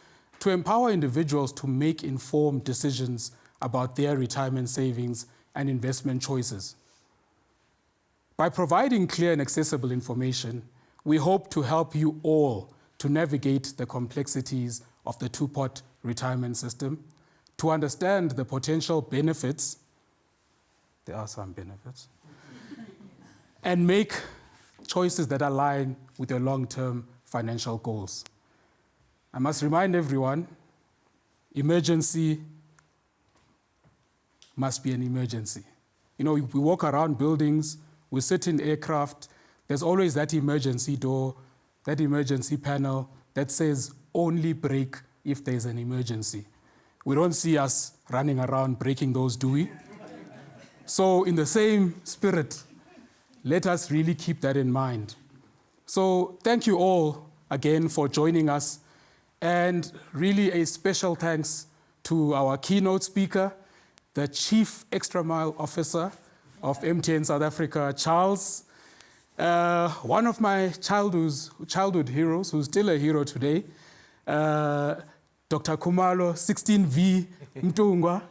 S9: to empower individuals to make informed decisions about their retirement savings and investment choices. By providing clear and accessible information, we hope to help you all to navigate the complexities of the two-pot retirement system, to understand the potential benefits, there are some benefits, and make choices that align with your long-term financial goals. I must remind everyone, emergency must be an emergency. You know, we walk around buildings, we sit in aircraft, there's always that emergency door, that emergency panel that says only break if there's an emergency. We don't see us running around breaking those, do we? So in the same spirit, let us really keep that in mind. So thank you all again for joining us, and really a special thanks to our keynote speaker, the Chief Extra Mile Officer of MTN South Africa, Charles, one of my childhood heroes, who's still a hero today, Dr. Khumalo, 16V Mtungwa,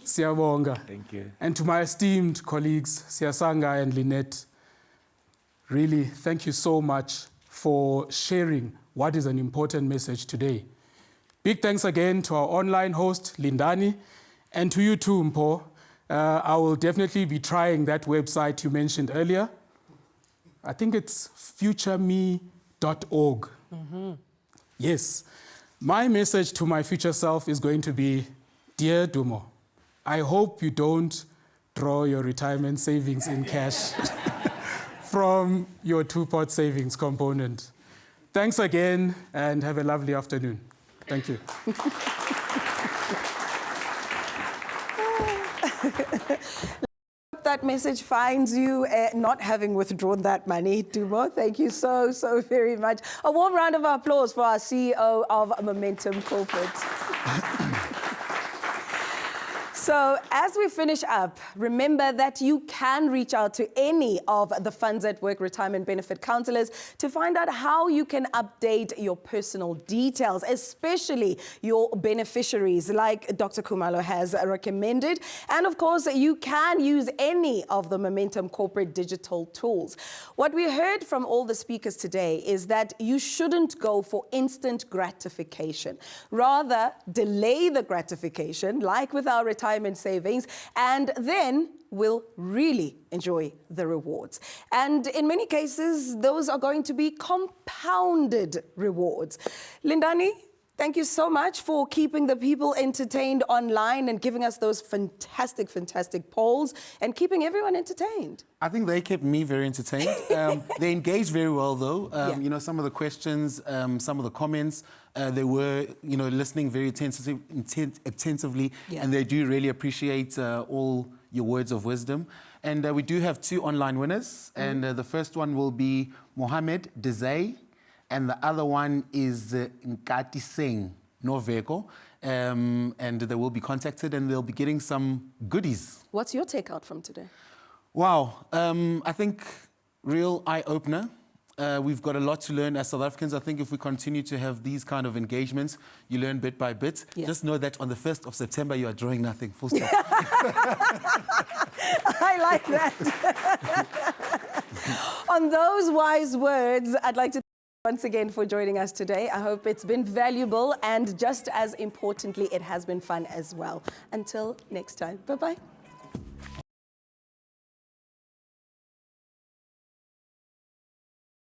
S9: Siyabonga.
S4: Thank you.
S9: And to my esteemed colleagues, Siyasanga and Lynette, really thank you so much for sharing what is an important message today. Big thanks again to our online host, Lindani, and to you too, Mpho. I will definitely be trying that website you mentioned earlier. I think it's futureme.org. Yes. My message to my future self is going to be, dear Dumo, I hope you don't draw your retirement savings in cash from your two-pot savings component. Thanks again, and have a lovely afternoon. Thank you.
S1: That message finds you not having withdrawn that money, Dumo. Thank you so, so very much. A warm round of applause for our CEO of Momentum Corporate. So as we finish up, remember that you can reach out to any of the Funds at Work retirement benefit counselors to find out how you can update your personal details, especially your beneficiaries, like Dr. Khumalo has recommended. And of course, you can use any of the Momentum Corporate digital tools. What we heard from all the speakers today is that you shouldn't go for instant gratification. Rather, delay the gratification, like with our retirement savings, and then we'll really enjoy the rewards. And in many cases, those are going to be compounded rewards. Lindani, thank you so much for keeping the people entertained online and giving us those fantastic, fantastic polls and keeping everyone entertained.
S2: I think they kept me very entertained. They engaged very well, though.
S1: Yeah.
S2: You know, some of the questions, some of the comments, they were, you know, listening very attentively,
S1: Yeah.
S2: and they do really appreciate all your words of wisdom. And we do have 2 online winners, and the first one will be Mohammed Desai, and the other one is Nkati Singh Noveko, and they will be contacted, and they'll be getting some goodies.
S1: What's your takeout from today?
S2: Wow, I think real eye-opener. We've got a lot to learn as South Africans. I think if we continue to have these kind of engagements, you learn bit by bit.
S1: Yeah.
S2: Just know that on the 1st of September, you are drawing nothing, full stop.
S1: I like that. On those wise words, I'd like to thank you once again for joining us today. I hope it's been valuable, and just as importantly, it has been fun as well. Until next time, bye-bye.